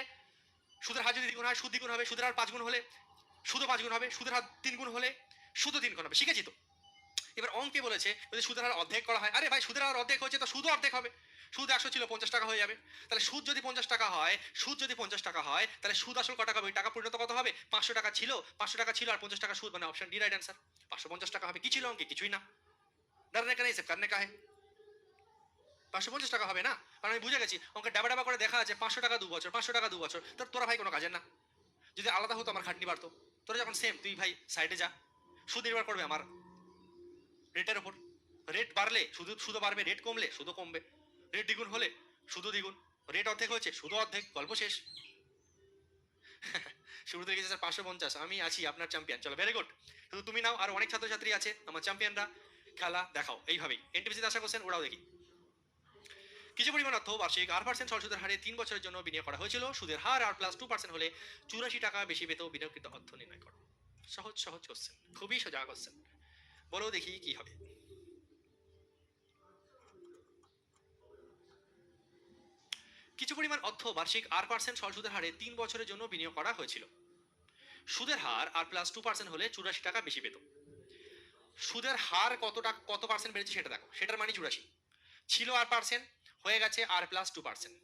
A: সুদের হার যদি দ্বিগুণ হয় সুদ দ্বিগুণ হবে, সুদের হার 5 গুণ হলে সুদও 5 গুণ হবে, সুদের হার 3 গুণ হলে সুদও 3 গুণ হবে। শিখেছি তো। এবার অঙ্কে বলেছে যদি সুদের হার অর্ধেক করা হয়, আরে ভাই সুদের হার অর্ধেক হয়েছে তো সুদও অর্ধেক হবে। সুদ 100 ছিল 50 টাকা হয়ে যাবে। তাহলে সুদ যদি 50 টাকা হয়, সুদ যদি 50 টাকা হয়, তাহলে সুদ আসল কত টাকা হবে? টাকা পরিণত কত হবে? 500 টাকা ছিল, 500 টাকা ছিল আর 50 টাকা সুদ, মানে অপশন ডি রাইট অ্যান্সার। 550 টাকা হবে। কি ছিল অঙ্কে? কিছুই না। डरने का नहीं सब करने का है। 550 টাকা হবে না, কারণ আমি বুঝে গেছি অঙ্কে ডাবা ডাবা করে দেখা আছে 500 টাকা 2 বছর, 500 টাকা 2 বছর। তোরা ভাই কোনো কাজের না। যদি আলাদা হতো আমার খাটনি বাড়তো। তোরা যখন সেম, তুই ভাই সাইডে যা। সুদ নির্ভর করবে আমার রেটের ওপর। রেট বাড়লে সুদও বাড়বে, রেট কমলে সুদও কমবে। রেট দ্বিগুণ হলে সুদও দ্বিগুণ। রেট অর্ধেক হয়েছে সুদও অর্ধেক, গল্প শেষ। শুরু থেকে স্যার 550, আমি আছি আপনার চ্যাম্পিয়ন। চলো, ভেরি গুড। শুধু তুমি নাও, আর অনেক ছাত্রছাত্রী আছে আমার চ্যাম্পিয়নরা। খেলা দেখাও এইভাবেই। এনটিপিসিতে আসা কোশ্চেন ওরাও দেখি। কিছু পরিমাণ অর্থ বার্ষিক 8% সরল সুদের হারে 3 বছরের জন্য বিনিয়োগ করা হয়েছিল। সুদের হার আর প্লাস 2% হলে 84 টাকা বেশি পেত। বিনিয়োগকৃত অর্থ নির্ণয় করো। সহজ সহজ কোশ্চেন, খুবই সোজা কোশ্চেন। বলো দেখি কি হবে। কিছু পরিমাণ অর্থ বার্ষিক 8% সরল সুদের হারে 3 বছরের জন্য বিনিয়োগ করা হয়েছিল। সুদের হার আর প্লাস 2% হলে 84 টাকা বেশি পেত। সুদের হার কত পার্সেন্ট বেড়েছে সেটা দেখো, সেটার মানে 84 ছিল আর পার্সেন্ট, হয়ে গেছে আর প্লাস 2%।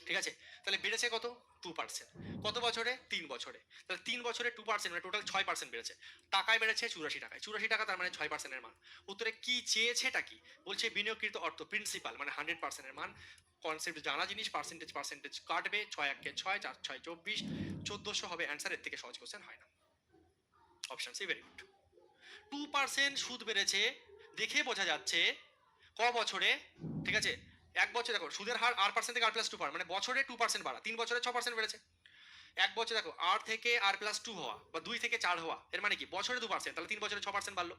A: ঠিক আছে, তাহলে বেড়েছে কত? 2%। কত বছরে? 3 বছরে। তাহলে 3 বছরে 2% মানে টোটাল 6% বেড়েছে। টাকায় বেড়েছে 84 টাকায়। 84 টাকা তার মানে 6%-এর মান। উত্তরে কি চেয়েছেটা কি বলছে? বিনিয়োগকৃত অর্থ প্রিন্সিপাল মানে 100%-এর মান। কনসেপ্ট জানা জিনিস, পার্সেন্টেজ কাটবে, 6 × 1 = 6, 4 × 6 = 24, 1400 হবে অ্যান্সার। এর থেকে সহজ কোশ্চেন হয় না। Option C very good. 2% সুদ বেড়েছে দেখে বোঝা যাচ্ছে ক বছরে? ঠিক আছে, এক বছর দেখো সুদের হার আর পার্সেন্ট থেকে আর প্লাস 2 মানে বছরে 2% বাড়া, 3 বছরে 6% বেড়েছে। এক বছর দেখো আর থেকে আর প্লাস 2 হওয়া বা 2 থেকে 4 হওয়া, এর মানে কি বছরে 2%, তাহলে 3 বছরে 6% বাড়লো।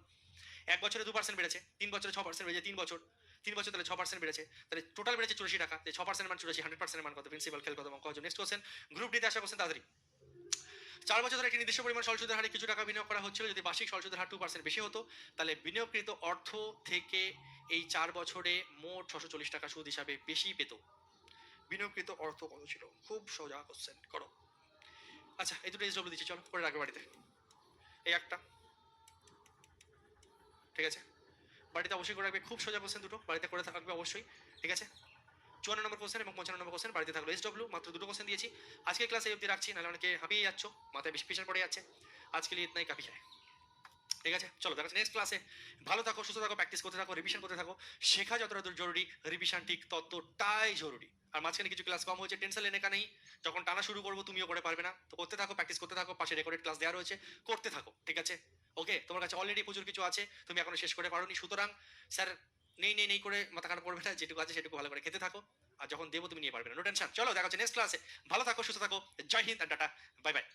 A: এক বছরে 2% বেড়েছে, 3 বছরে 6% বেড়েছে, 3 বছর তাহলে 6% বেড়েছে, তাহলে টোটাল বেড়েছে 84 টাকা। 6% মান 84, 100% মান কত? প্রিন্সিপাল খেল কত? অঙ্ক নেক্সট কোশ্চেন। গ্রুপ ডিতে আসা কোশ্চেন তাড়াতাড়ি। 4 বছর ধরে একটি নির্দিষ্ট পরিমাণ সরল সুদের হারে কিছু টাকা বিনিয়োগ করা হচ্ছিল। যদি বার্ষিক সরল সুদের হার 2% বেশি হতো, তাহলে বিনিয়োগকৃত অর্থ থেকে এই 4 বছরে মোট 640 টাকা সুদ হিসাবে বেশি পেত। বিনিয়োগকৃত অর্থ কত ছিল? খুব সোজা কোশ্চেন, করো। আচ্ছা, এই দুটো এসডব্লিউ দিচ্ছি, চলো করে রাখবে বাড়িতে। এই একটা, ঠিক আছে, বাড়িতে অবশ্যই করে রাখবে। খুব সোজা কোশ্চেন দুটো, বাড়িতে করে থাকবে অবশ্যই, ঠিক আছে। 54 নম্বর কোশ্চেন এবং 55 নম্বর কোশ্চেন বাড়িতে থাকলো। এসডব্লিউ মাত্র দুটো কোশ্চেন দিয়েছি। আজকে ক্লাসে এই অবধি রাখছি, নাহলে অনেকে হাঁপিয়ে যাচ্ছ, মাথায় বেশি প্রেশার পড়ে যাচ্ছে। আজকে লিয়ে ইতনাই কাফি হয়, ঠিক আছে। চলো দেখা যাচ্ছে নেক্সট ক্লাসে। ভালো থাকো, সুস্থ থাকো, প্র্যাকটিস করতে থাকো, রিভিশন করতে থাকো। শেখা যতটা জরুরি, রিভিশন ঠিক ততটাই জরুরি। আর মাঝখানে কিছু ক্লাস কম হয়েছে, টেনশন লেনে কা নেই। যখন টানা শুরু করবো তুমিও করে পারবে না, তো করতে থাকো, প্র্যাকটিস করতে থাকো। পাশে রেকর্ডেড ক্লাস দেওয়া রয়েছে, করতে থাকো, ঠিক আছে। ওকে, তোমার কাছে অলরেডি প্রচুর কিছু আছে, তুমি এখনো শেষ করে পারোনি। সুতরাং স্যার নেই করে মাথা খারাপ করবে না, যেটুকু আছে সেটুকু ভালো করে খেতে থাকো। আর যখন দেবো তুমি নিয়ে পারবে না, নো টেনশন। চলো দেখা হচ্ছে নেক্সট ক্লাসে। ভালো থাকো, সুস্থ থাকো। জয় হিন্দ, টাটা, বাই বাই।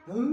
B: হুম